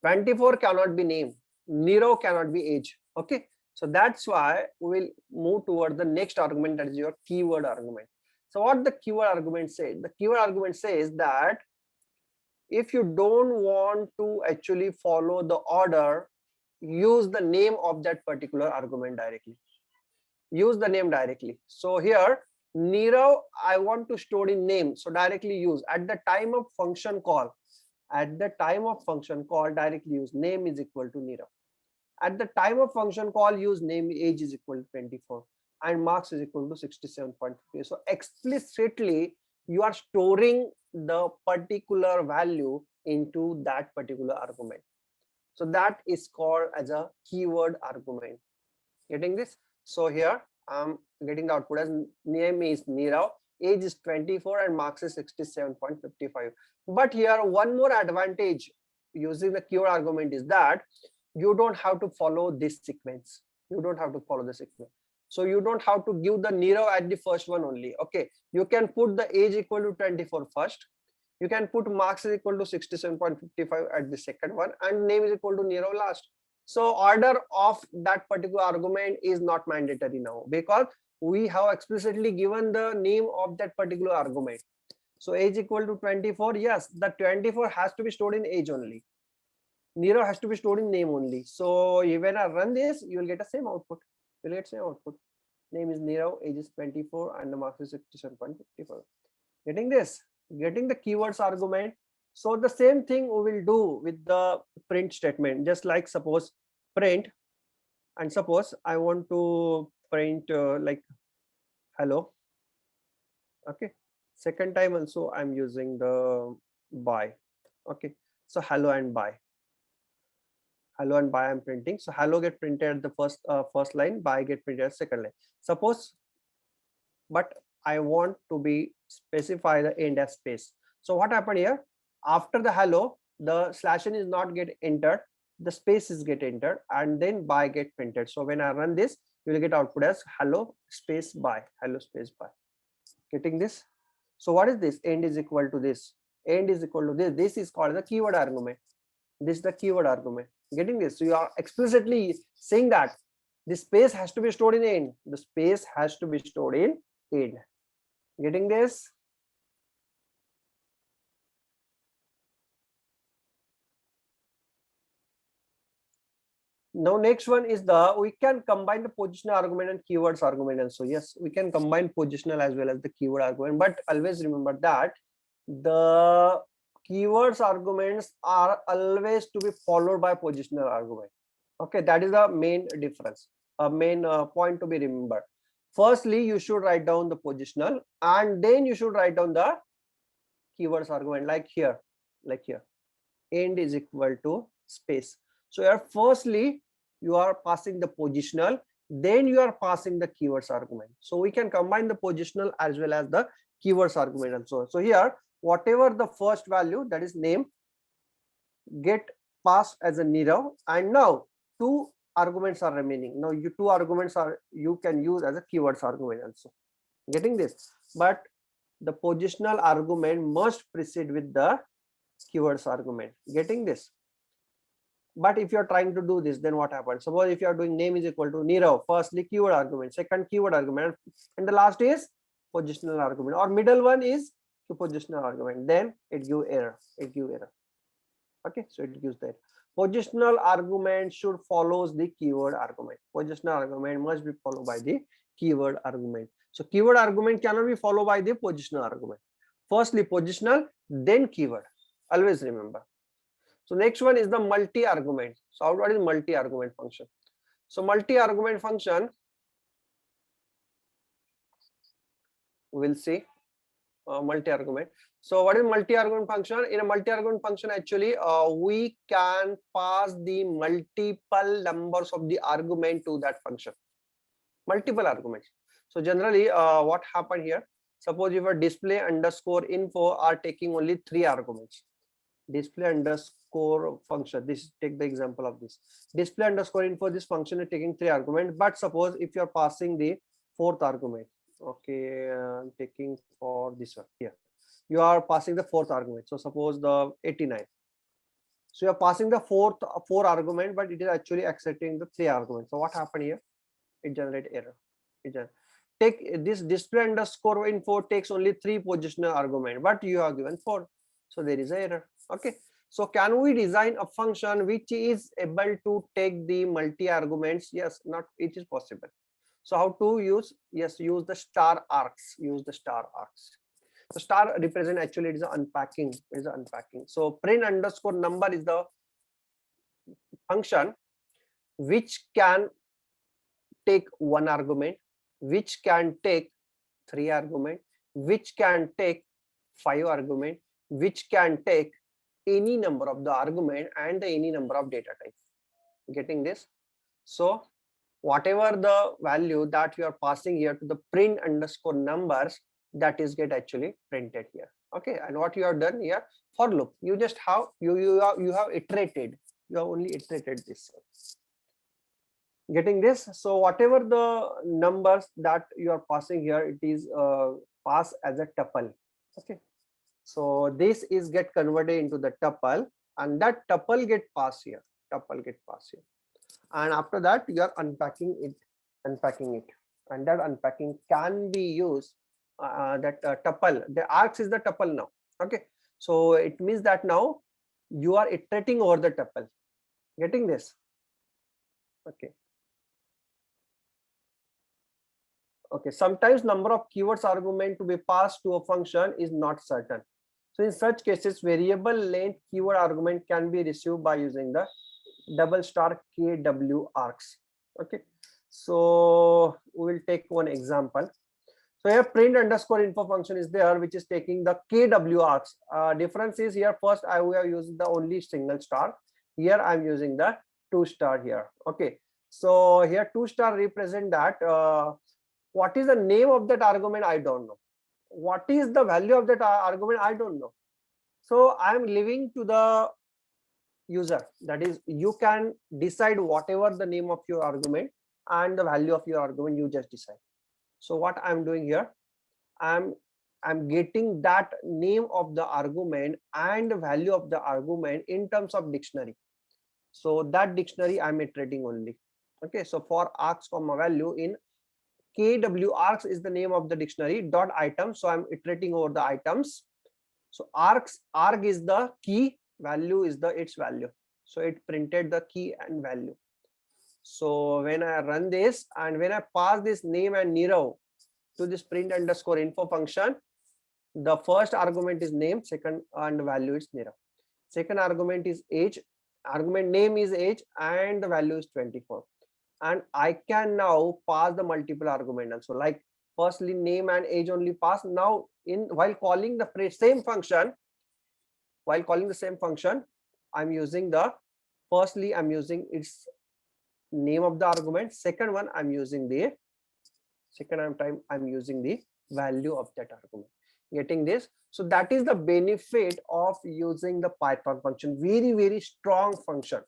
24 cannot be name, Nirav cannot be age. Okay, so that's why we will move toward the next argument, that is your keyword argument. So what the keyword argument says? The keyword argument says that if you don't want to actually follow the order, use the name of that particular argument directly. Use the name directly. So here, Nirav, I want to store in name. So directly use at the time of function call. At the time of function call, directly use name is equal to Nirav. At the time of function call, use name, age is equal to 24. And marks is equal to 67.50. So explicitly you are storing the particular value into that particular argument. So that is called as a keyword argument. Getting this? So here I'm getting the output as name is Nirav, age is 24, and marks is 67.55. But here one more advantage using the keyword argument is that you don't have to follow this sequence. You don't have to follow the sequence. So you don't have to give the Nirav at the first one only. Okay, you can put the age equal to 24 first. You can put marks is equal to 67.55 at the second one, and name is equal to Nirav last. So order of that particular argument is not mandatory now, because we have explicitly given the name of that particular argument. So age equal to 24. Yes, the 24 has to be stored in age only. Nirav has to be stored in name only. So when I run this, you will get the same output. You will get same output. Name is Nirav, age is 24, and the marks is 67.54. Getting this? Getting the keywords argument. So the same thing we will do with the print statement. Just like suppose print, and suppose I want to print like hello. Okay. Second time also I'm using the by. Okay. So hello and bye. Hello and bye I'm printing. So hello get printed at the first line, bye get printed at second line. Suppose, but I want to be specify the end as space. So what happened here? After the hello, the slash n is not get entered, the space is get entered, and then bye get printed. So when I run this, you will get output as hello space bye, hello space bye. Getting this? So what is this? End is equal to this. End is equal to this. This is called the keyword argument. This is the keyword argument. Getting this? So you are explicitly saying that the space has to be stored in end. The space has to be stored in end. Getting this? Now next one is we can combine the positional argument and keywords argument also. Yes, we can combine positional as well as the keyword argument, but always remember that the keywords arguments are always to be followed by positional argument. Okay, that is the main difference, a main point to be remembered. Firstly, you should write down the positional and then you should write down the keywords argument, like here. End is equal to space. So here firstly you are passing the positional, then you are passing the keywords argument. So we can combine the positional as well as the keywords argument also. So here whatever the first value, that is name, get passed as a Nirav, and now two arguments are remaining. Now you two arguments are you can use as a keywords argument also. Getting this? But the positional argument must precede with the keywords argument. Getting this? But if you are trying to do this, then what happens? Suppose if you are doing name is equal to Nirav, firstly keyword argument, second keyword argument, and the last is positional argument, or middle one is the positional argument, then it gives error. Okay, so it gives that. Positional argument should follows the keyword argument. Positional argument must be followed by the keyword argument. So keyword argument cannot be followed by the positional argument. Firstly positional, then keyword. Always remember. So next one is the multi-argument. So what is multi-argument function? So multi-argument function, we'll see multi-argument. So what is multi-argument function? In a multi-argument function, actually we can pass the multiple numbers of the argument to that function. Multiple arguments. So generally what happened here? Suppose if a display underscore info are taking only 3 arguments. Display underscore function, this take the example of this display underscore info, this function is taking 3 arguments, but suppose if you are passing the 4th argument, okay, I'm taking for this one here, you are passing the 4th argument, so suppose the 89, so you are passing the 4 argument, but it is actually accepting the 3 arguments. So what happened here? It generate error. Take this display underscore info takes only 3 positional argument, but you are given 4, so there is an error. Okay, so can we design a function which is able to take the multi arguments? Yes, not it is possible. So how to use? Yes, use the star arcs. So star represent actually it is unpacking. So print underscore number is the function which can take 1 argument, which can take 3 argument, which can take 5 argument, which can take any number of the argument and any number of data type. Getting this? So whatever the value that you are passing here to the print underscore numbers, that is get actually printed here. Okay, and what you have done here, for loop, you just have you have iterated, you have only iterated this. Getting this? So whatever the numbers that you are passing here, it is passed as a tuple. Okay, so this is get converted into the tuple, and that tuple get passed here. And after that you are unpacking it, and that unpacking can be used that tuple. The arcs is the tuple now. Okay, so it means that now you are iterating over the tuple. Getting this? Okay. Okay, sometimes number of keywords argument to be passed to a function is not certain. So in such cases, variable length keyword argument can be received by using the double star KW arcs. Okay, so we will take one example. So here print underscore info function is there, which is taking the KW arcs. Difference is here, first I will use the only single star. Here I am using the 2 star here. Okay, so here 2 star represent that what is the name of that argument? I don't know. What is the value of that argument? I don't know. So I am leaving to the user. That is, you can decide whatever the name of your argument and the value of your argument, you just decide. So what I'm doing here, I'm I'm getting that name of the argument and the value of the argument in terms of dictionary. So that dictionary I'm iterating only. Okay, so for args comma value in KW, args is the name of the dictionary, dot item. So I'm iterating over the items. So arg is the key, value is the its value. So it printed the key and value. So when I run this and when I pass this name and Nirav to this print underscore info function, the first argument is name, second and value is Nirav. Second argument is age, argument name is age, and the value is 24. And I can now pass the multiple argument also, like firstly name and age only pass. Now while calling the same function, I'm using the firstly I'm using its name of the argument. Second one I'm using the I'm using the value of that argument. Getting this? So that is the benefit of using the Python function. Very, very strong function.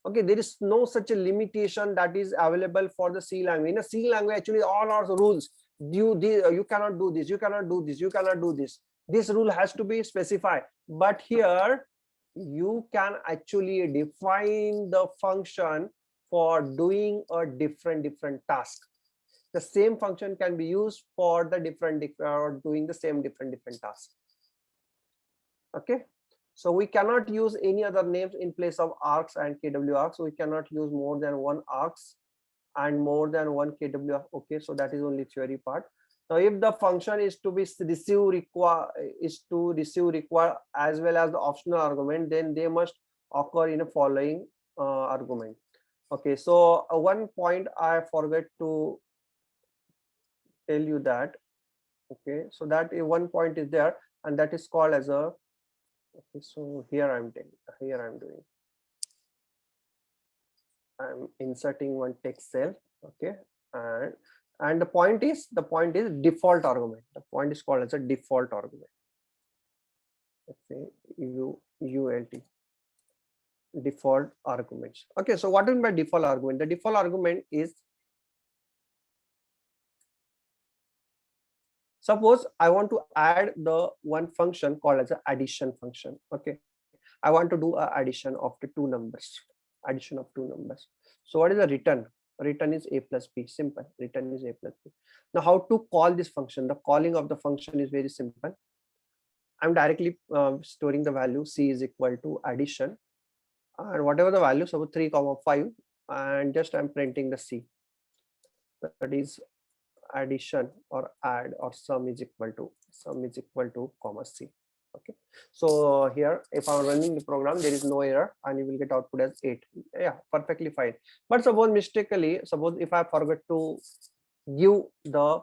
Okay, there is no such a limitation that is available for the C language. In a C language, actually all are the rules. You cannot do this, you cannot do this, you cannot do this. This rule has to be specified. But here you can actually define the function for doing a different task. The same function can be used for the doing the same different tasks. Okay, so we cannot use any other names in place of args and KW args. So we cannot use more than one args and more than one KW. Okay, so that is only theory part. Now if the function is to be receive require as well as the optional argument, then they must occur in a following argument. Okay, so one point I forgot to tell you that. Okay, so that one point is there, and that is called as a. Okay, so I'm inserting one text cell. Okay, and the point is default argument. The point is called as a default argument. Let's say ULT, default arguments. Okay, so what do you mean by default argument? The default argument is, suppose I want to add the one function called as an addition function. Okay, I want to do an addition of the two numbers. So what is the return? Return is a plus b. Simple. Return is a plus b. Now how to call this function? The calling of the function is very simple. I'm directly storing the value c is equal to addition, and whatever the value, so 3, 5, and just I'm printing the c. That is addition or add or sum is equal to comma c. Okay, so here if I'm running the program, there is no error and you will get output as 8. Yeah, perfectly fine. But suppose if I forget to give the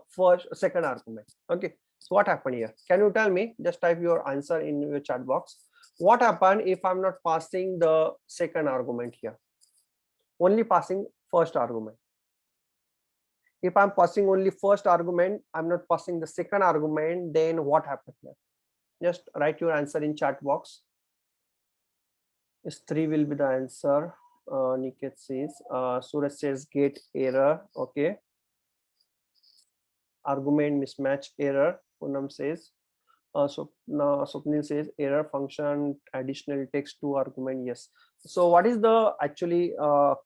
second argument. Okay, so what happened here? Can you tell me? Just type your answer in your chat box. What happened if I'm not passing the second argument here, only passing first argument? If I'm passing only first argument, I'm not passing the second argument, then what happened here? Just write your answer in chat box. Yes, 3 will be the answer. Niket says, Suraj says get error. Okay. Argument mismatch error. Poonam says. So now Swapnil says error function additional text to argument. Yes. So what is the actually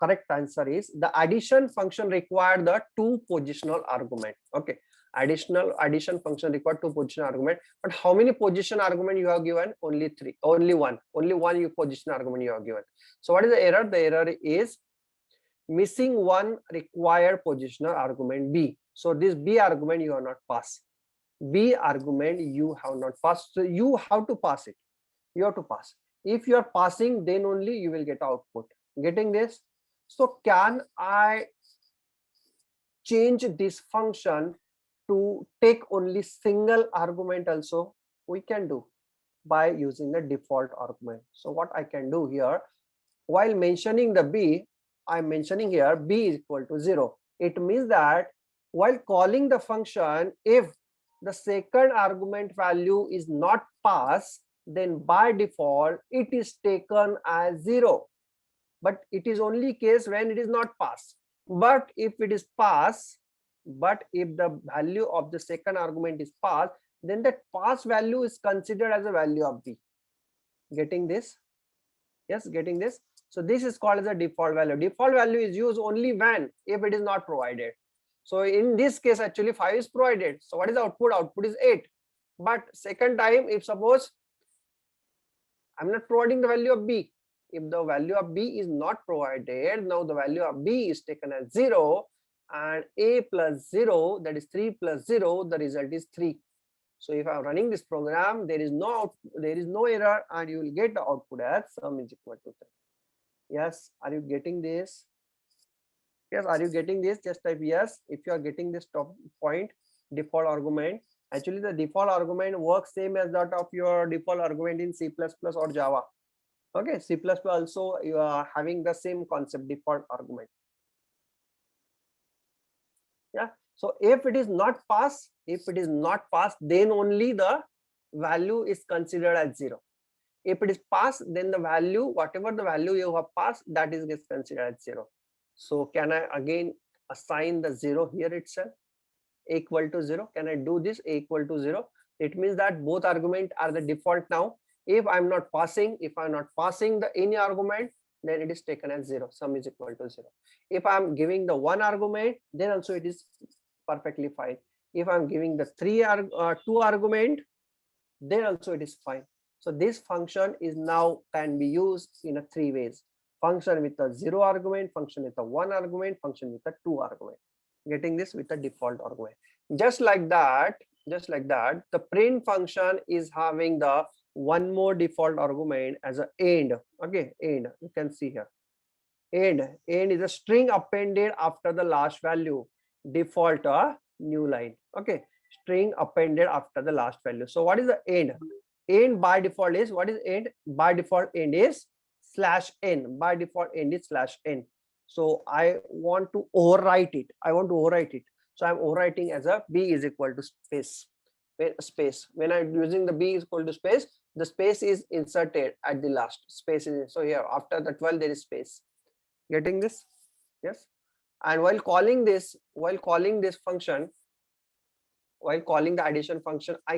correct answer is the addition function required the 2 positional argument. Okay. Addition function required 2 position argument, but how many position argument you have given? Only 3, only one you position argument you have given. So what is the error? The error is missing one required positional argument b. So this b argument you have not passed. B argument you have not passed. So you have to pass it. You have to pass. If you are passing, then only you will get output. Getting this? So can I change this function to take only single argument also? We can do by using the default argument. So what I can do here, while mentioning the b, I'm mentioning here b is equal to 0. It means that while calling the function, if the second argument value is not passed, then by default it is taken as 0. But it is only case when it is not passed. But if it is passed, but if the value of the second argument is passed, then that pass value is considered as a value of B. Getting this? Yes, getting this. So this is called as a default value. Default value is used only when if it is not provided. So in this case, actually 5 is provided. So what is the output? Output is 8. But second time, if suppose I'm not providing the value of B, if the value of B is not provided, now the value of B is taken as 0, and A plus 0, that is 3 plus 0, the result is 3. So if I'm running this program, there is no error, and you will get the output as sum is equal to 3. Yes, are you getting this? Yes, are you getting this? Just type yes if you are getting this top point. Default argument. Actually, the default argument works same as that of your default argument in C++ or Java. Okay, C++ also you are having the same concept, default argument. Yeah. So if it is not passed, then only the value is considered as 0. If it is passed, then the value, whatever the value you have passed, that is gets considered as 0. So can I again assign the 0 here itself? A equal to 0. Can I do this? A equal to 0. It means that both arguments are the default now. If I'm not passing the any argument, then it is taken as 0. Sum is equal to 0. If I'm giving the one argument, then also it is perfectly fine. If I'm giving the two argument, then also it is fine. So this function is now can be used in a 3 ways. Function with a 0 argument, function with a 1 argument, function with a 2 argument. Getting this with a default argument. Just like that, the print function is having the one more default argument as a end. Okay, end. You can see here. End is a string appended after the last value. Default new line. Okay, string appended after the last value. So what is the end? End by default is, what is end? By default end is /n. By default end is /n. So I want to overwrite it. So I'm overwriting as a B is equal to space. When I'm using the B is equal to space, the space is inserted at the last. Space is, so here after the 12 there is space. Getting this? Yes. And while calling the addition function, I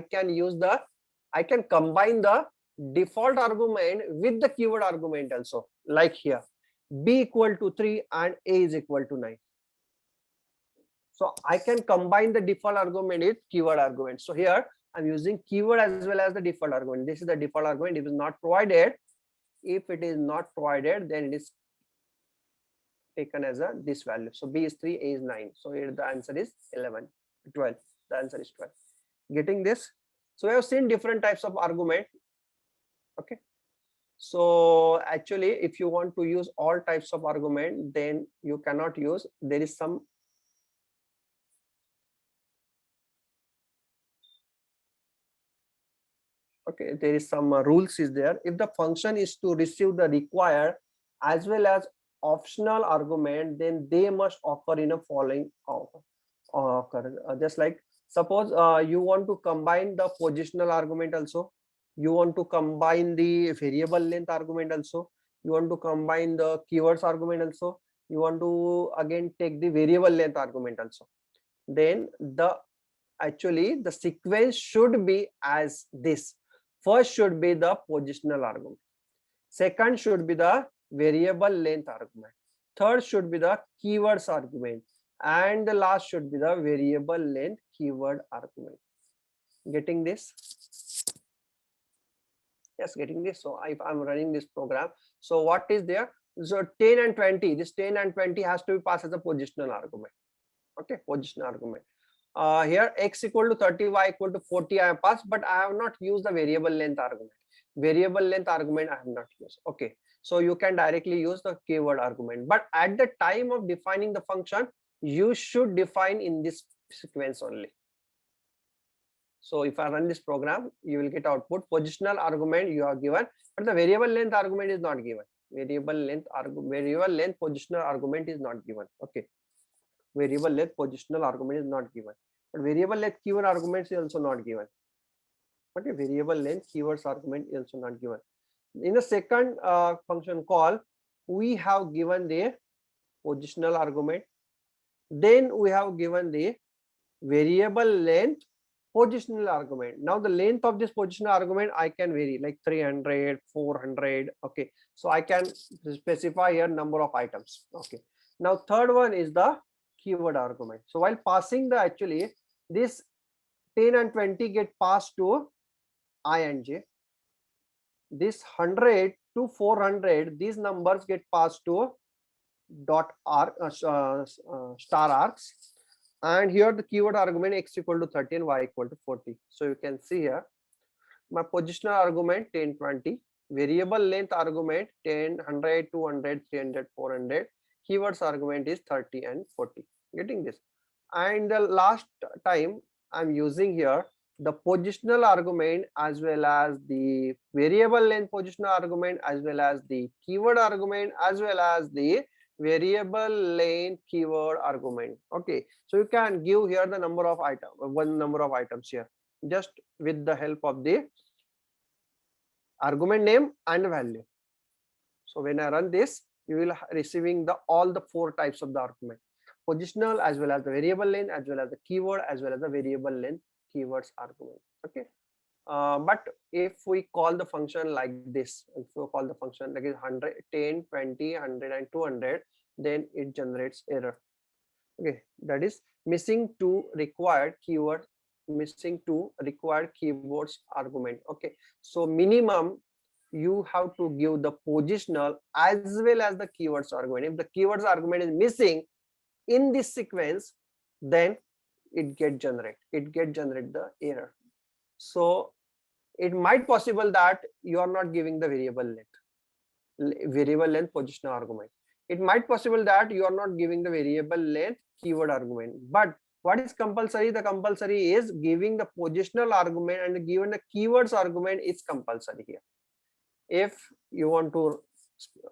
can combine the default argument with the keyword argument also, like here, B equal to 3 and A is equal to 9. So I can combine the default argument with keyword argument. So here I'm using keyword as well as the default argument. This is the default argument. If it is not provided, then it is taken as this value. So B is 3, A is 9. So here the answer is 12. The answer is 12. Getting this? So we have seen different types of argument. Okay. So actually, if you want to use all types of argument, then you cannot use. There is some rules is there. If the function is to receive the required as well as optional argument, then they must occur in a following just like suppose you want to combine the positional argument also, you want to combine the variable length argument also, you want to combine the keywords argument also, you want to again take the variable length argument also, then the sequence should be as this. First should be the positional argument, second should be the variable length argument, third should be the keywords argument, and the last should be the variable length keyword argument. Getting this? Yes, getting this. So if I'm running this program, so what is there? So 10 and 20, this 10 and 20 has to be passed as a positional argument. Okay, positional argument. Here x equal to 30, y equal to 40 I have passed, but I have not used the variable length argument. Variable length argument I have not used. Okay, so you can directly use the keyword argument, but at the time of defining the function, you should define in this sequence only. So if I run this program, you will get output positional argument you are given, but the variable length argument is not given. Variable length positional argument is not given. Okay, variable length positional argument is not given, but variable length keyword argument is also not given. Okay, variable length keywords argument is also not given. In the second function call, we have given the positional argument, then we have given the variable length positional argument. Now the length of this positional argument I can vary, like 300, 400. Okay, so I can specify here number of items. Okay, now third one is the keyword argument. So while passing the, actually this 10 and 20 get passed to I and j. This 100 to 400, these numbers get passed to dot arc, star arcs. And here the keyword argument x equal to 30 and y equal to 40. So you can see here my positional argument 10, 20, variable length argument 10, 100, 200, 300, 400, keywords argument is 30 and 40. Getting this? And the last time I'm using here the positional argument as well as the variable length positional argument as well as the keyword argument as well as the variable length keyword argument. Okay, so you can give here the number of items, one number of items here, just with the help of the argument name and value. So when I run this, you will receiving the all the four types of the argument: positional as well as the variable length as well as the keyword as well as the variable length keywords argument. Okay, but if we call the function like this, if we call the function like 100, 10, 20, 100 and 200, then it generates error. Okay, that is missing two required keyword, missing two required keywords argument. Okay, so minimum you have to give the positional as well as the keywords argument. If the keywords argument is missing in this sequence, then it get generate the error. So it might possible that you are not giving the variable length positional argument. It might possible that you are not giving the variable length keyword argument. But what is compulsory? The compulsory is giving the positional argument, and given the keywords argument is compulsory here. If you want to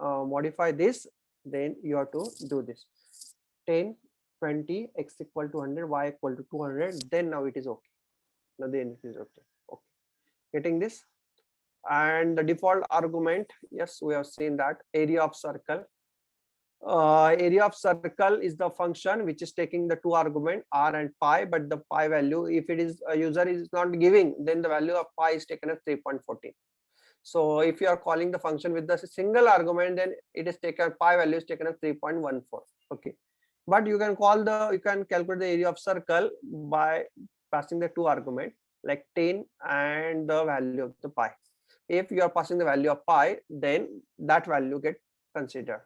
modify this, then you have to do this: 10, 20, x equal to 100, y equal to 200. Then now it is okay. Now then it is okay. Okay, getting this? And the default argument, yes, we have seen that area of circle. Area of circle is the function which is taking the two argument r and pi, but the pi value, if it is a user is not giving, then the value of pi is taken as 3.14. So if you are calling the function with the single argument, then it is taken, pi value is taken as 3.14. Okay, but you can calculate the area of circle by passing the two argument like 10 and the value of the pi. If you are passing the value of pi, then that value get considered.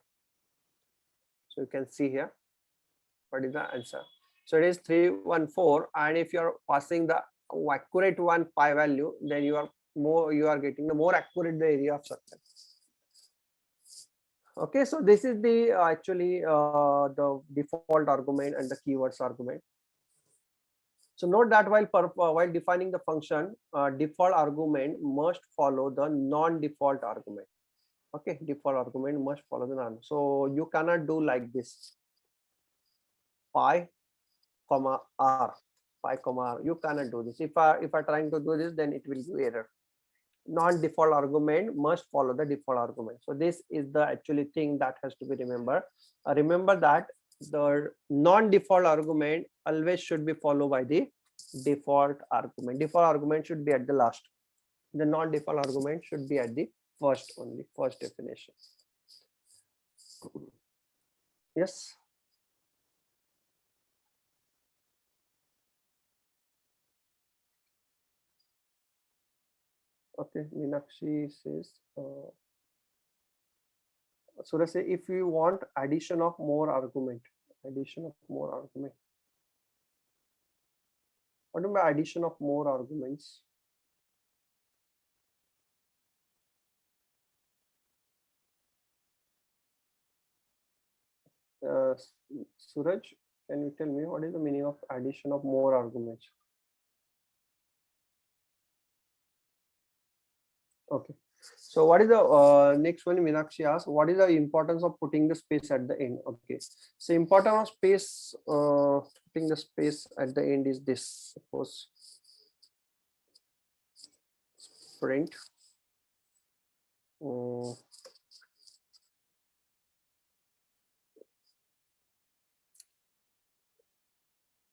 So you can see here what is the answer. So it is 314, and if you are passing the accurate one pi value, then you are getting the more accurate the area of circle. Okay, so this is the actually the default argument and the keywords argument. So note that while defining the function, default argument must follow the non-default argument. Okay, default argument must follow the non. So you cannot do like this: pi comma r, pi comma r. You cannot do this. If I trying to do this, then it will give error. Non-default argument must follow the default argument. So this is the actually thing that has to be remembered. Remember that the non-default argument always should be followed by the default argument. Default argument should be at the last. The non-default argument should be at the first only, first definition. Yes. Okay, Meenakshi says, Suraj say, if you want addition of more argument, what do you mean by addition of more arguments? Suraj, can you tell me what is the meaning of addition of more arguments? Okay, so what is the next one? Meenakshi asks, what is the importance of putting the space at the end? Okay, so importance of space, putting the space at the end is this. Suppose print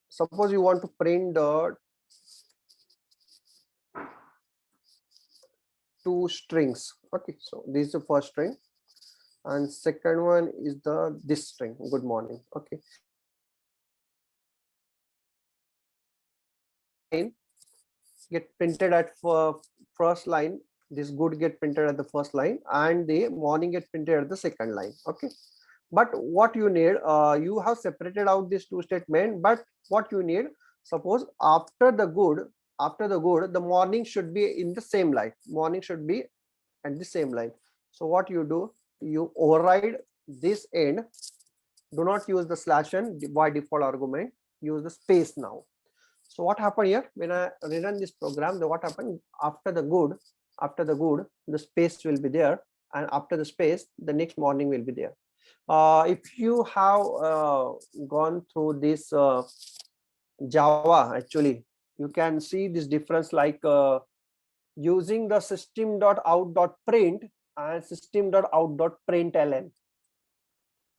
suppose you want to print the two strings. Okay, so this is the first string, and second one is this string, good morning. Okay, get printed at first line. This good get printed at the first line, and the morning get printed at the second line. Okay, but what you need, you have separated out these two statements, but what you need, suppose after the good, the morning should be in the same line, morning should be at the same line. So what you do, you override this end, do not use the slash n by default argument, use the space now. So what happened here, when I rerun this program, what happened, after the good, the space will be there, and after the space, the next morning will be there. If you have gone through this Java, actually, you can see this difference, like using the system.out.print and system.out.println.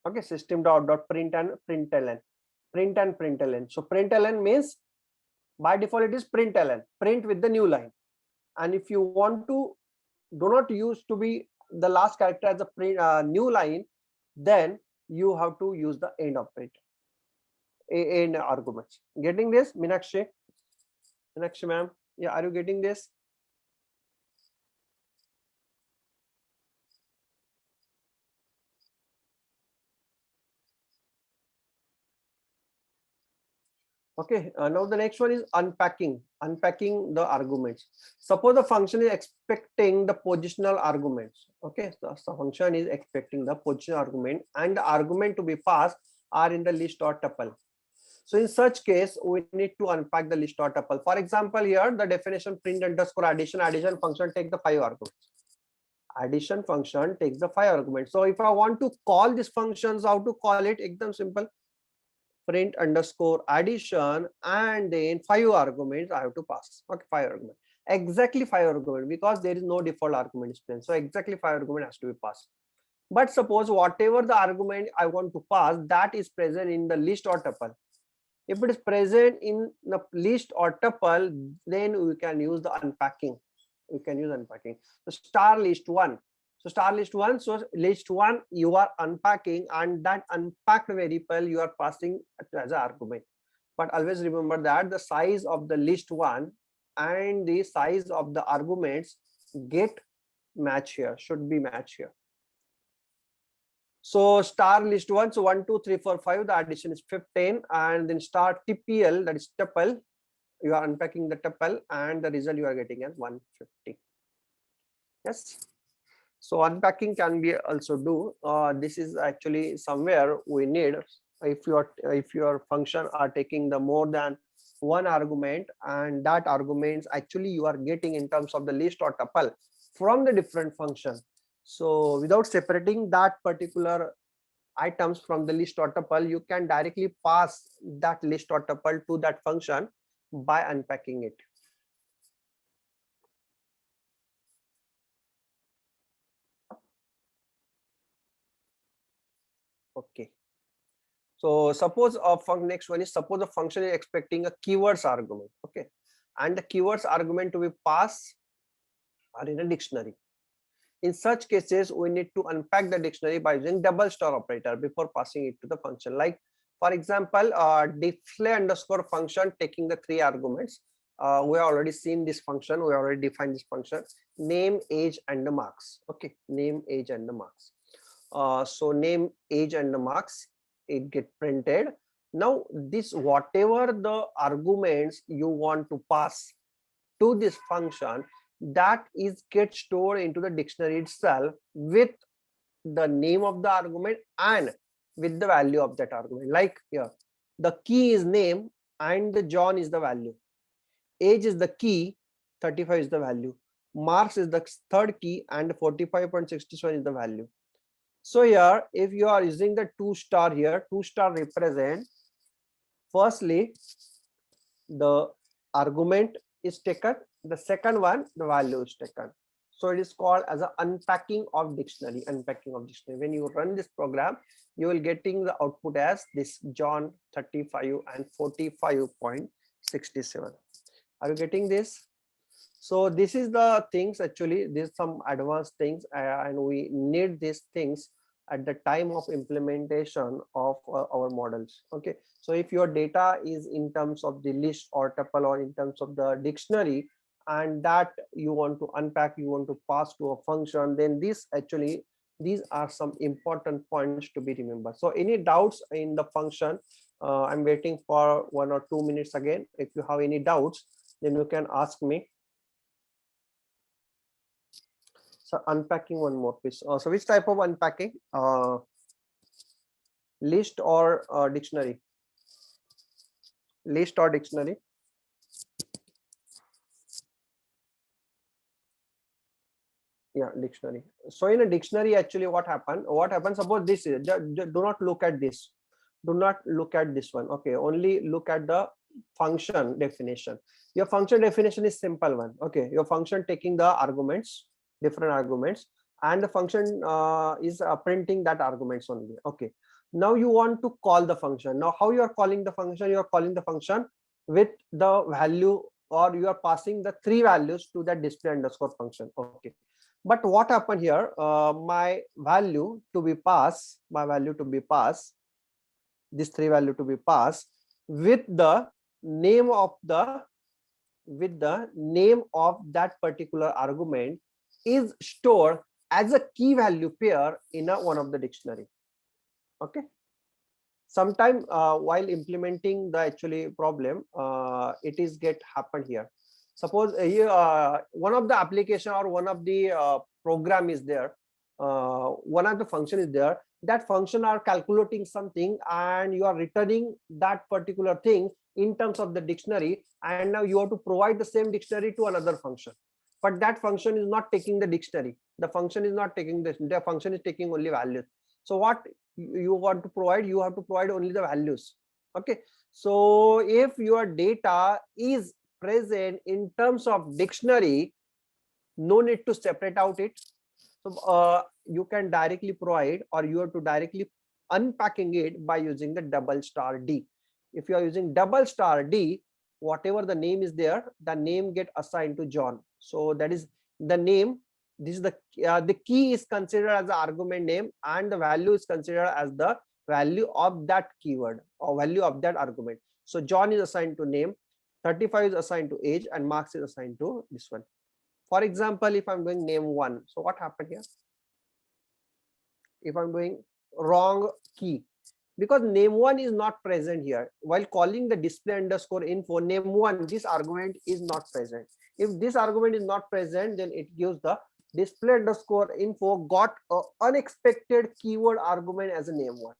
Okay, system.out.print and println, print and println. So println means by default it is println, print with the new line. And if you want to do not use to be the last character as a print, new line, then you have to use the end operator, end arguments. Getting this, Meenakshi ma'am? Yeah, are you getting this? Okay, now the next one is unpacking the arguments. Suppose the function is expecting the positional arguments. Okay, so the function is expecting the positional argument, and the argument to be passed are in the list or tuple. So in such case, we need to unpack the list or tuple. For example, here the definition print underscore addition function take the 5 arguments. Addition function takes the 5 arguments. So if I want to call these functions, how to call it? Ekdam simple. Print underscore addition, and then 5 arguments I have to pass. Okay, 5 arguments, exactly 5 arguments, because there is no default argument is present. So exactly 5 argument has to be passed. But suppose whatever the argument I want to pass, that is present in the list or tuple. If it is present in the list or tuple, then we can use the unpacking. So star list 1. So list 1 you are unpacking, and that unpacked variable you are passing as an argument. But always remember that the size of the list 1 and the size of the arguments get match here, should be match here. So star list 1, so 1 2 3 4 5, the addition is 15, and then star TPL, that is tuple, you are unpacking the tuple, and the result you are getting as 150. Yes. So unpacking can be also do. This is actually somewhere we need, if your function are taking the more than one argument, and that arguments actually you are getting in terms of the list or tuple from the different function. So without separating that particular items from the list or tuple, you can directly pass that list or tuple to that function by unpacking it. Okay, so suppose next one is, suppose the function is expecting a keywords argument. Okay, and the keywords argument to be passed are in a dictionary. In such cases, we need to unpack the dictionary by using double star operator before passing it to the function. Like for example, display underscore function taking the 3 arguments. We have already seen this function, we already defined this function, name, age, and the marks. Okay, name, age, and the marks. So name, age, and the marks, it get printed. Now this, whatever the arguments you want to pass to this function, that is get stored into the dictionary itself with the name of the argument and with the value of that argument. Like here, the key is name and the John is the value, age is the key, 35 is the value, marks is the third key, and 45.67 is the value. So here, if you are using the 2 star here, 2 star represent, firstly the argument is taken, the second one the value is taken. So it is called as a unpacking of dictionary. When you run this program, you will getting the output as this John 35 and 45.67. Are you getting this? So this is the things, actually there's some advanced things, and we need these things at the time of implementation of our models. Okay, so if your data is in terms of the list or tuple or in terms of the dictionary, and that you want to unpack, you want to pass to a function, then this actually, these are some important points to be remembered. So any doubts in the function, I'm waiting for 1 or 2 minutes again. If you have any doubts, then you can ask me. So unpacking one more piece. So which type of unpacking? List or dictionary? List or dictionary? Yeah, dictionary. So in a dictionary, actually what happens, suppose this is, do not look at this, do not look at this one. Okay, only look at the function definition. Your function definition is simple one. Okay, your function taking the arguments, different arguments, and the function is printing that arguments only. Okay, now you want to call the function. Now how you are calling the function? You are calling the function with the value, or you are passing the 3 values to that display underscore function. Okay, but what happened here, my value to be passed, this 3 value to be passed with the name of the, that particular argument is stored as a key value pair in one of the dictionary. Okay, sometime while implementing the actually problem, it is get happen here. Suppose here one of the application or one of the program is there, one of the function is there, that function are calculating something, and you are returning that particular thing in terms of the dictionary, and now you have to provide the same dictionary to another function, but that function is not taking the dictionary, the function is not taking this, the function is taking only values. So what you want to provide, you have to provide only the values. Okay, so if your data is present in terms of dictionary, no need to separate out it. So you can directly provide, or you have to directly unpacking it by using the double star D. If you are using double star D, whatever the name is there, the name get assigned to John. So that is the name. This is the key is considered as the argument name, and the value is considered as the value of that keyword or value of that argument. So John is assigned to name, 35 is assigned to age, and Marks is assigned to this one. For example, if I'm doing name 1, so what happened here? If I'm doing wrong key, because name 1 is not present here, while calling the display underscore info, name 1, this argument is not present. If this argument is not present, then it gives the display underscore info got a unexpected keyword argument as a name 1.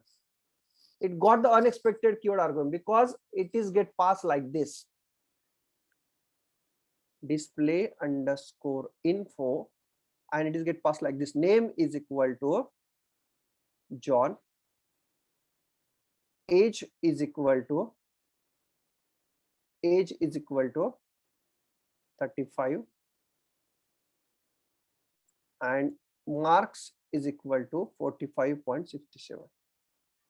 It got the unexpected keyword argument because it is get passed like this, display underscore info, and it is get passed like this, name is equal to John, age is equal to 35, and Marks is equal to 45.67.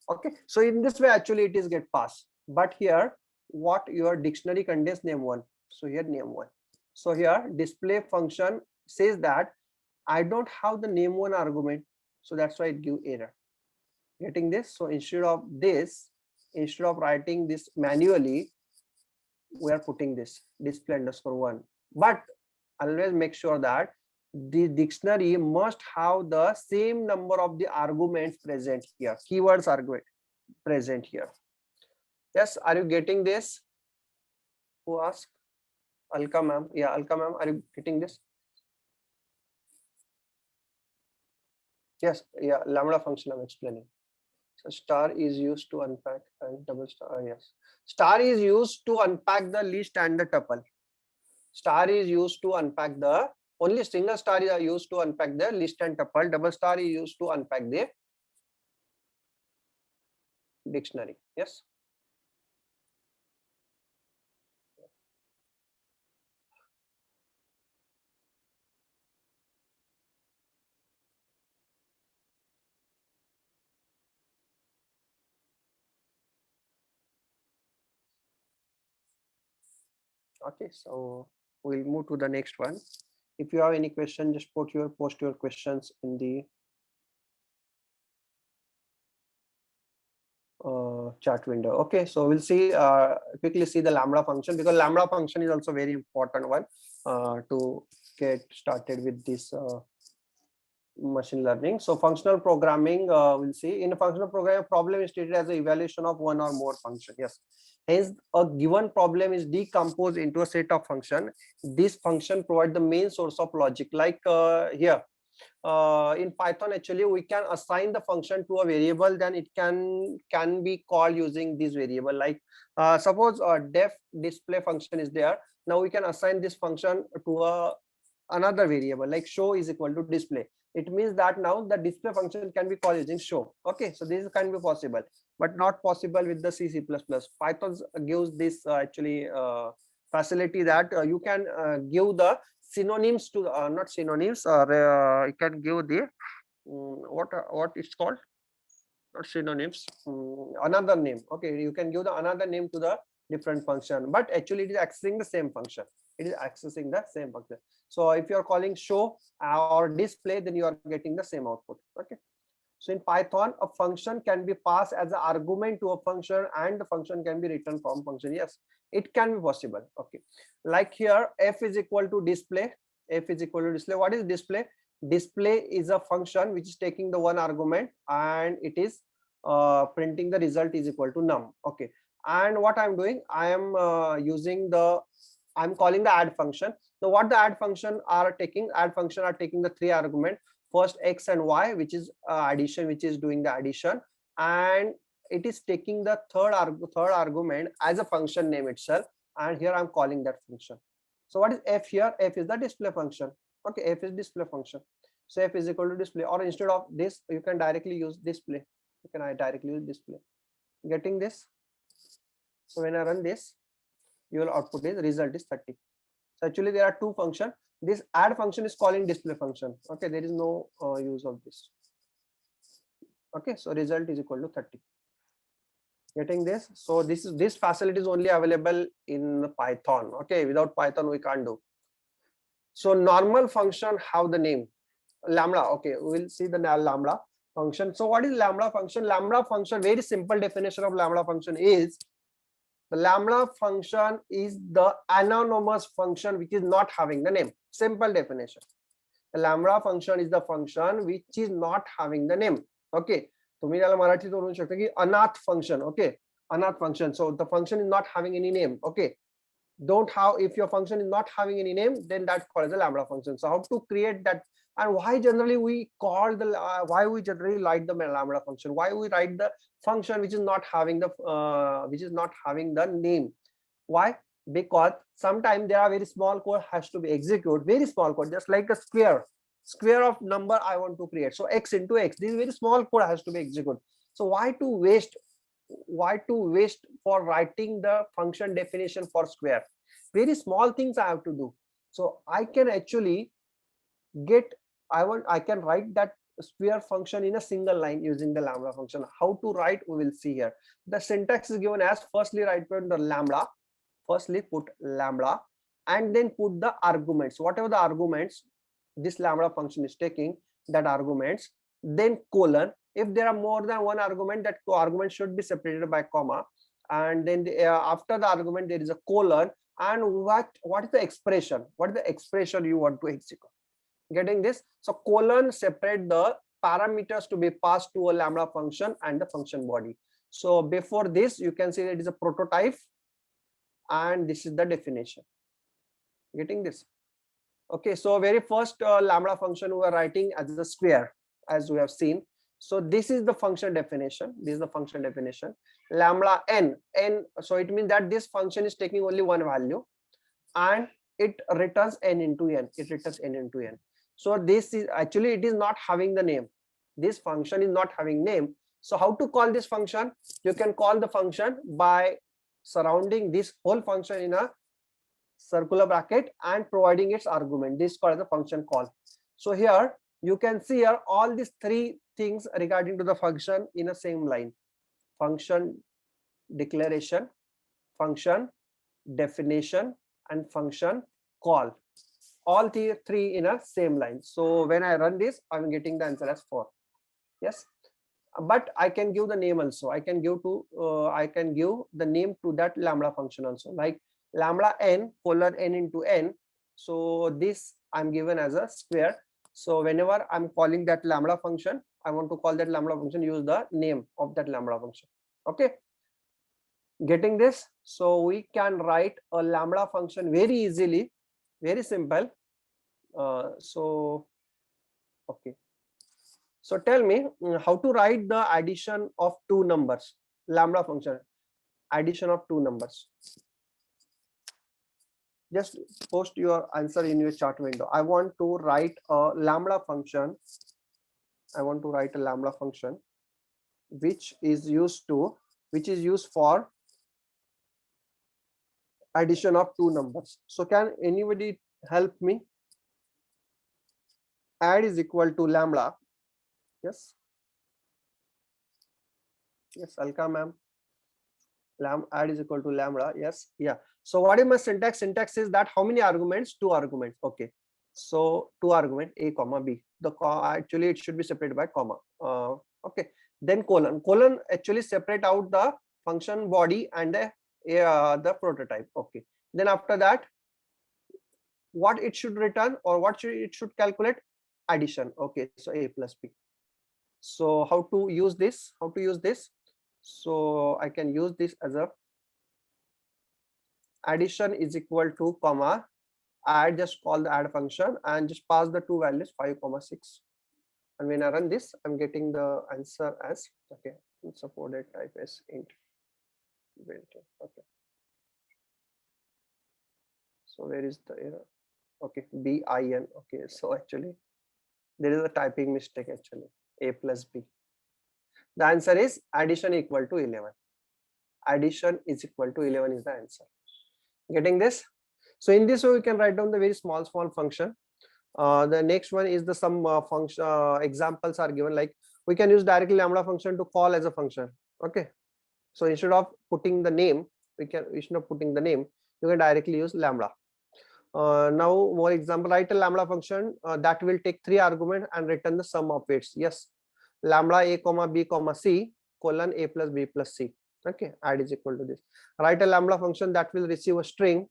Okay, so in this way actually it is get passed. But here what your dictionary contains name 1, so here name 1. So here display function says that I don't have the name 1 argument, so that's why it give error. Getting this? So instead of this, instead of writing this manually, we are putting this display underscore 1. But always make sure that the dictionary must have the same number of the arguments present here, keywords argument present here. Yes, are you getting this? Who asked? Alka ma'am. Yeah, Alka ma'am, are you getting this? Yes, yeah, lambda function I'm explaining. So star is used to unpack, and double star, yes. Star is used to unpack the list and the tuple. Star is used to unpack the, only single star is used to unpack the list and tuple. Double star is used to unpack the dictionary. Yes. Okay, so we'll move to the next one. If you have any question, just post your questions in the chat window. Okay, so we'll see quickly see the lambda function, because lambda function is also very important one to get started with this machine learning. So functional programming, we'll see. In a functional programming, problem is treated as an evaluation of one or more function. Yes, hence a given problem is decomposed into a set of function. This function provides the main source of logic. Like here in Python, actually we can assign the function to a variable, then it can be called using this variable. Like suppose a def display function is there. Now we can assign this function to another variable, like show is equal to display. It means that now the display function can be called using show. Okay, so this can be possible, but not possible with the C++. Python gives this actually facility that you can give the synonyms to not synonyms, or you can give the what it's called, not synonyms, another name. Okay, you can give the another name to the different function, but actually it is accessing the same function. It is accessing the same function. So if you are calling show or display, then you are getting the same output. Okay, so in Python, a function can be passed as an argument to a function, and the function can be written from function. Yes, it can be possible. Okay, like here f is equal to display. F is equal to display. What is display? Display is a function which is taking the one argument, and it is printing the result is equal to num. Okay, and what I'm doing, I am I'm calling the add function. Now what the add function are taking? Add function are taking the three argument. First x and y, which is addition, which is doing the addition, and it is taking the third argument as a function name itself, and here I'm calling that function. So what is f here? F is the display function. Okay, f is display function. So f is equal to display, or instead of this you can directly use display. You can directly use display. Getting this? So when I run this, your output is result is 30. So actually there are two functions. This add function is calling display function. Okay, there is no use of this. Okay, so result is equal to 30. Getting this? So this facility is only available in Python. Okay, without Python we can't do. So normal function have the name lambda. Okay, we'll see the lambda function. So what is lambda function? Lambda function, very simple definition of lambda function is, the lambda function is the anonymous function which is not having the name. Simple definition. The lambda function is the function which is not having the name. Okay, तुम्ही त्याला मराठीत बोलू शकता की अनाथ function. Okay, अनाथ function. So the function is not having any name. Okay, don't have, if your function is not having any name, then that's called the lambda function. So how to create that, and why generally we call the why we generally write the lambda function, why we write the function which is not having the name? Why? Because sometimes there are very small code has to be executed, very small code, just like a square of number I want to create. So x into x, this very small code has to be executed. So why to waste for writing the function definition for square? Very small things I have to do. So I can actually I can write that square function in a single line using the lambda function. How to write, we will see here. The syntax is given as, firstly write the lambda, firstly put lambda, and then put the arguments, whatever the arguments this lambda function is taking, that arguments, then colon. If there are more than one argument, that argument should be separated by comma, and then after the argument there is a colon, and what is the expression, what is the expression you want to execute. Getting this? So colon separate the parameters to be passed to a lambda function and the function body. So before this you can see that it is a prototype, and this is the definition. Getting this? Okay, so very first lambda function we are writing as a square, as we have seen. So this is the function definition. This is the function definition. Lambda n. So it means that this function is taking only one value, and it returns n into n. It returns n into n. So this is actually, it is not having the name. This function is not having name. So how to call this function? You can call the function by surrounding this whole function in a circular bracket and providing its argument. This is called the function call. So here you can see here all these three things regarding to the function in a same line: function declaration, function definition, and function call all three in a same line. So when I run this, I'm getting the answer as 4. Yes, but I can give the name also. I can give the name to that lambda function also, like lambda n colon n into n. So this I'm given as a square. So whenever I'm calling that lambda function, I want to call that lambda function, use the name of that lambda function. Okay, getting this? So we can write a lambda function very easily, very simple. Okay, so tell me how to write the addition of two numbers, lambda function, addition of two numbers. Just post your answer in your chat window. I want to write a lambda function. I want to write a lambda function which is used for addition of two numbers. So can anybody help me? Add is equal to lambda. Yes. Yes, Alka ma'am. Add is equal to lambda. Yes. Yeah. So what is my syntax? Syntax is that how many arguments? Two arguments. Okay. So two argument A comma B. Actually it should be separated by comma. Okay. Then colon. Colon actually separate out the function body and the prototype. Okay. Then after that, what it should return or what it should calculate? Addition. Okay. So A plus B. So how to use this? How to use this? So I can use this as a addition is equal to comma add, just call the add function and just pass the two values 5, 6. And when I run this, I'm getting the answer as okay. Supported type as int built in. Okay. So where is the error? Okay, bin. Okay, so actually there is a typing mistake actually. A plus B. The answer is addition equal to 11. Addition is equal to 11 is the answer. Getting this? So in this way we can write down the very small function. The next one is the some function examples are given, like we can use directly lambda function to call as a function. Okay, so instead of putting the name, you can directly use lambda. Now more example, write a lambda function that will take 3 arguments and return the sum of weights. Yes, lambda a comma b comma c colon a plus b plus c. Okay, add is equal to this. Write a lambda function that will receive a string,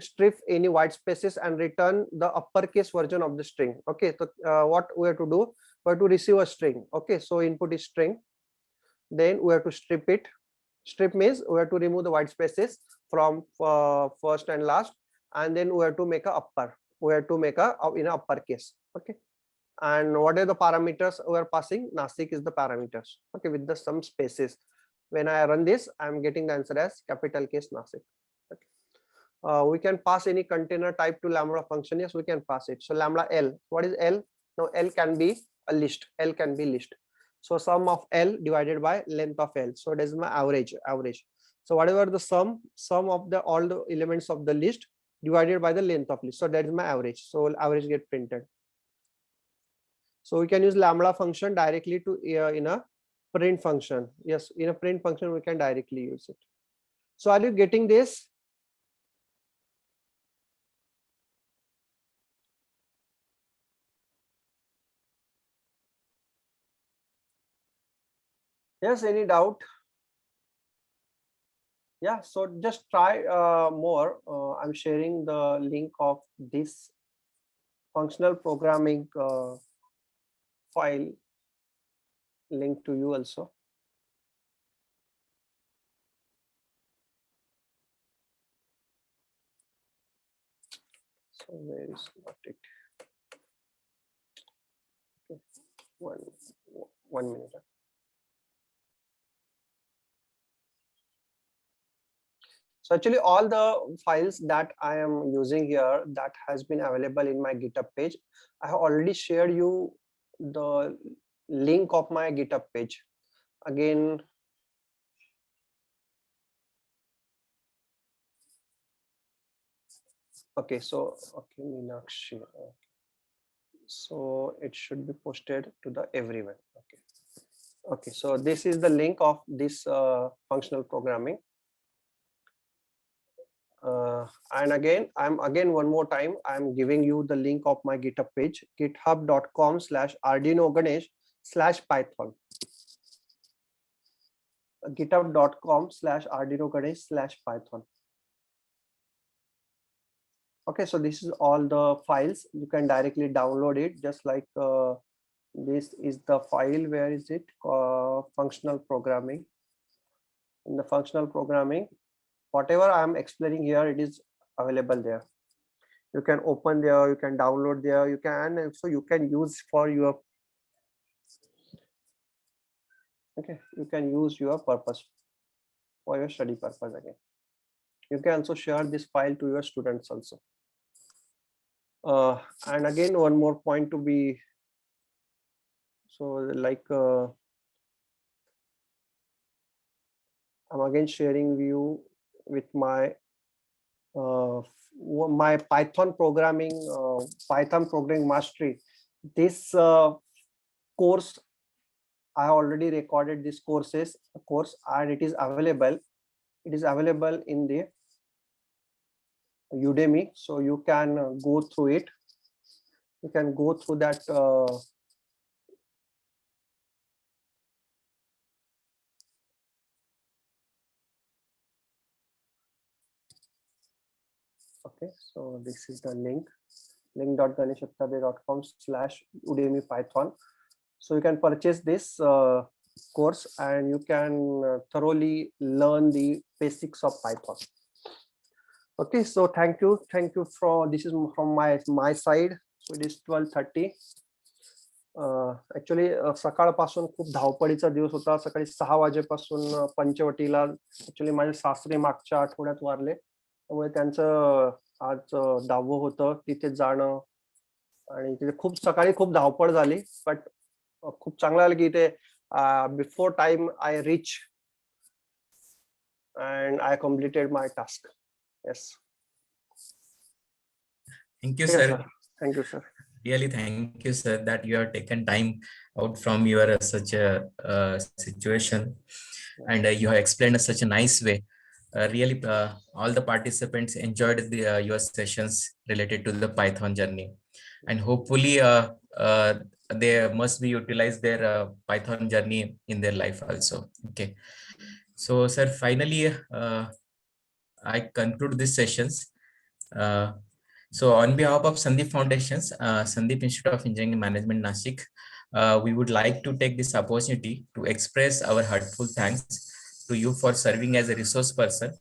strip any white spaces and return the uppercase version of the string. Okay, so what we have to do, we have to receive a string. Okay, so input is string, then we have to strip it. Strip means we have to remove the white spaces from first and last, and then we have to make a upper, we have to make a in a uppercase. Okay, and what are the parameters we are passing? Nasik is the parameters. Okay, with the some spaces. When I run this, I'm getting the answer as capital case Nasik. Okay. We can pass any container type to lambda function. Yes, we can pass it. So lambda L. What is L? Now L can be a list. L can be list. So sum of L divided by length of L. So that is my average. So whatever the sum of the all the elements of the list divided by the length of list. So that is my average. So average get printed. So we can use lambda function directly to in a print function. Yes, in a print function we can directly use it. So are you getting this? Yes, any doubt? Yeah, so just try more. I'm sharing the link of this functional programming file link to you also. So where is not it? Okay. One minute. So actually all the files that I am using here that has been available in my GitHub page. I have already shared you the link of my GitHub page. Again, okay, so okay, Meenakshi. Okay. So it should be posted to the everyone. Okay. Okay, so this is the link of this functional programming. And again, one more time, I'm giving you the link of my GitHub page, github.com/ArdinoGanesh/Python. github.com/ArdinoGanesh/Python. Okay, so this is all the files. You can directly download it, just like this is the file. Where is it? Functional programming. In the functional programming, whatever I am explaining here, it is available there. You can open there, you can download there, you can use for your, okay, you can use your purpose, for your study purpose again. You can also share this file to your students also. And again, one more point to be, so like I'm again sharing view with my my Python programming, Python programming mastery. This course, I already recorded this course, and it is available. It is available in the Udemy, so you can go through it. You can go through that. Okay, so this is the link.ganeshaptade.com/Udemy Python. So you can purchase this course and you can thoroughly learn the basics of Python. Okay, so thank you for this is from my side. So it is 12:30. Actually सकाळपासून खूप धावपळीचा दिवस होता. सकाळी 6 वाजेपासून पंचवटीला actually माझे सासरे मागच्या आठवड्यात वारले, त्यामुळे त्यांचं आज 10वं होतं. तिथे जाणं आणि तिथे खूप सकाळी खूप धावपळ झाली, बट खूप चांगलं आलं की इथे before time I reach and I completed my task. Yes. Thank you, sir. Thank you, sir. Really, thank you, sir, that you have taken time out from your such a situation, and you have explained such a nice way. Really, all the participants enjoyed your sessions related to the Python journey, and hopefully they must be utilized their Python journey in their life also. Okay. So, sir, finally, I conclude these sessions. So, on behalf of Sandeep Foundations, Sandeep Institute of Engineering Management, Nashik, we would like to take this opportunity to express our heartfelt thanks to you for serving as a resource person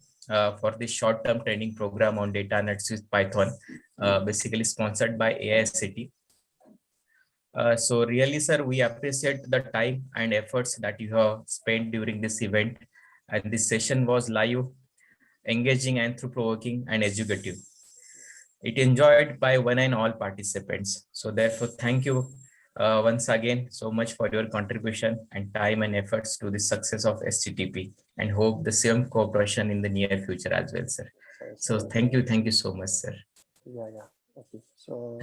for this short-term training program on data analytics with Python, basically sponsored by AICTE. So really, sir, we appreciate the time and efforts that you have spent during this event. And this session was live, engaging, and thought-provoking and educative. It enjoyed by one and all participants. So therefore, thank you once again so much for your contribution and time and efforts to the success of STTP, and hope the same cooperation in the near future as well, sir. So thank you so much, sir. Yeah. Okay. So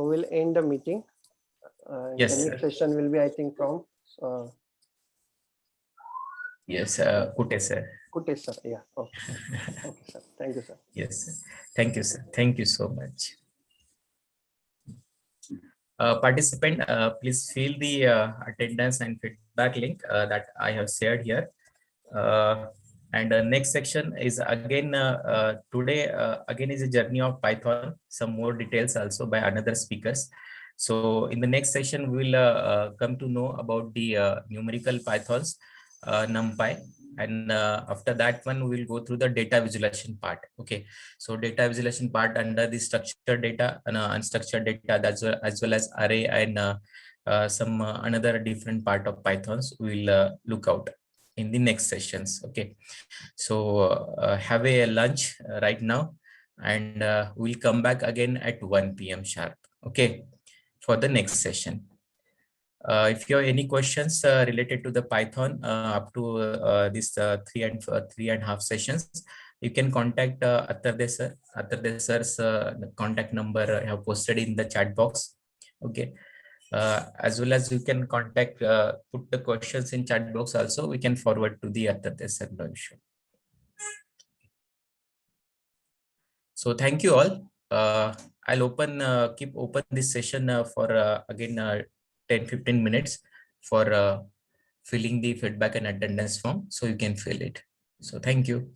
we'll end the meeting. Yes, the next session will be, I think, from yes, Kute, sir. Kute, sir. Yeah. Okay. Okay, sir. Thank you, sir. Yes, sir. Thank you, sir. Thank you so much. Participant, please fill the attendance and feedback link that I have shared here. And the next section is again today again is a journey of Python. Some more details also by another speakers. So in the next session, we will come to know about the numerical Pythons, NumPy, and after that one we will go through the data visualization part. Okay, so data visualization part under the structured data and unstructured data, as well as array and some another different part of Pythons we will look out in the next sessions. Okay, so have a lunch right now, and we'll come back again at 1 p.m. sharp. Okay, for the next session. If you have any questions related to the Python up to this 3.5 sessions, you can contact Attarde sir. Attarde sir's contact number I have posted in the chat box. Okay, as well as you can contact, put the questions in chat box also. We can forward to the Attarde sir, no issue. So thank you all. I'll keep open this session for again 10-15 minutes for filling the feedback and attendance form, so you can fill it. So thank you.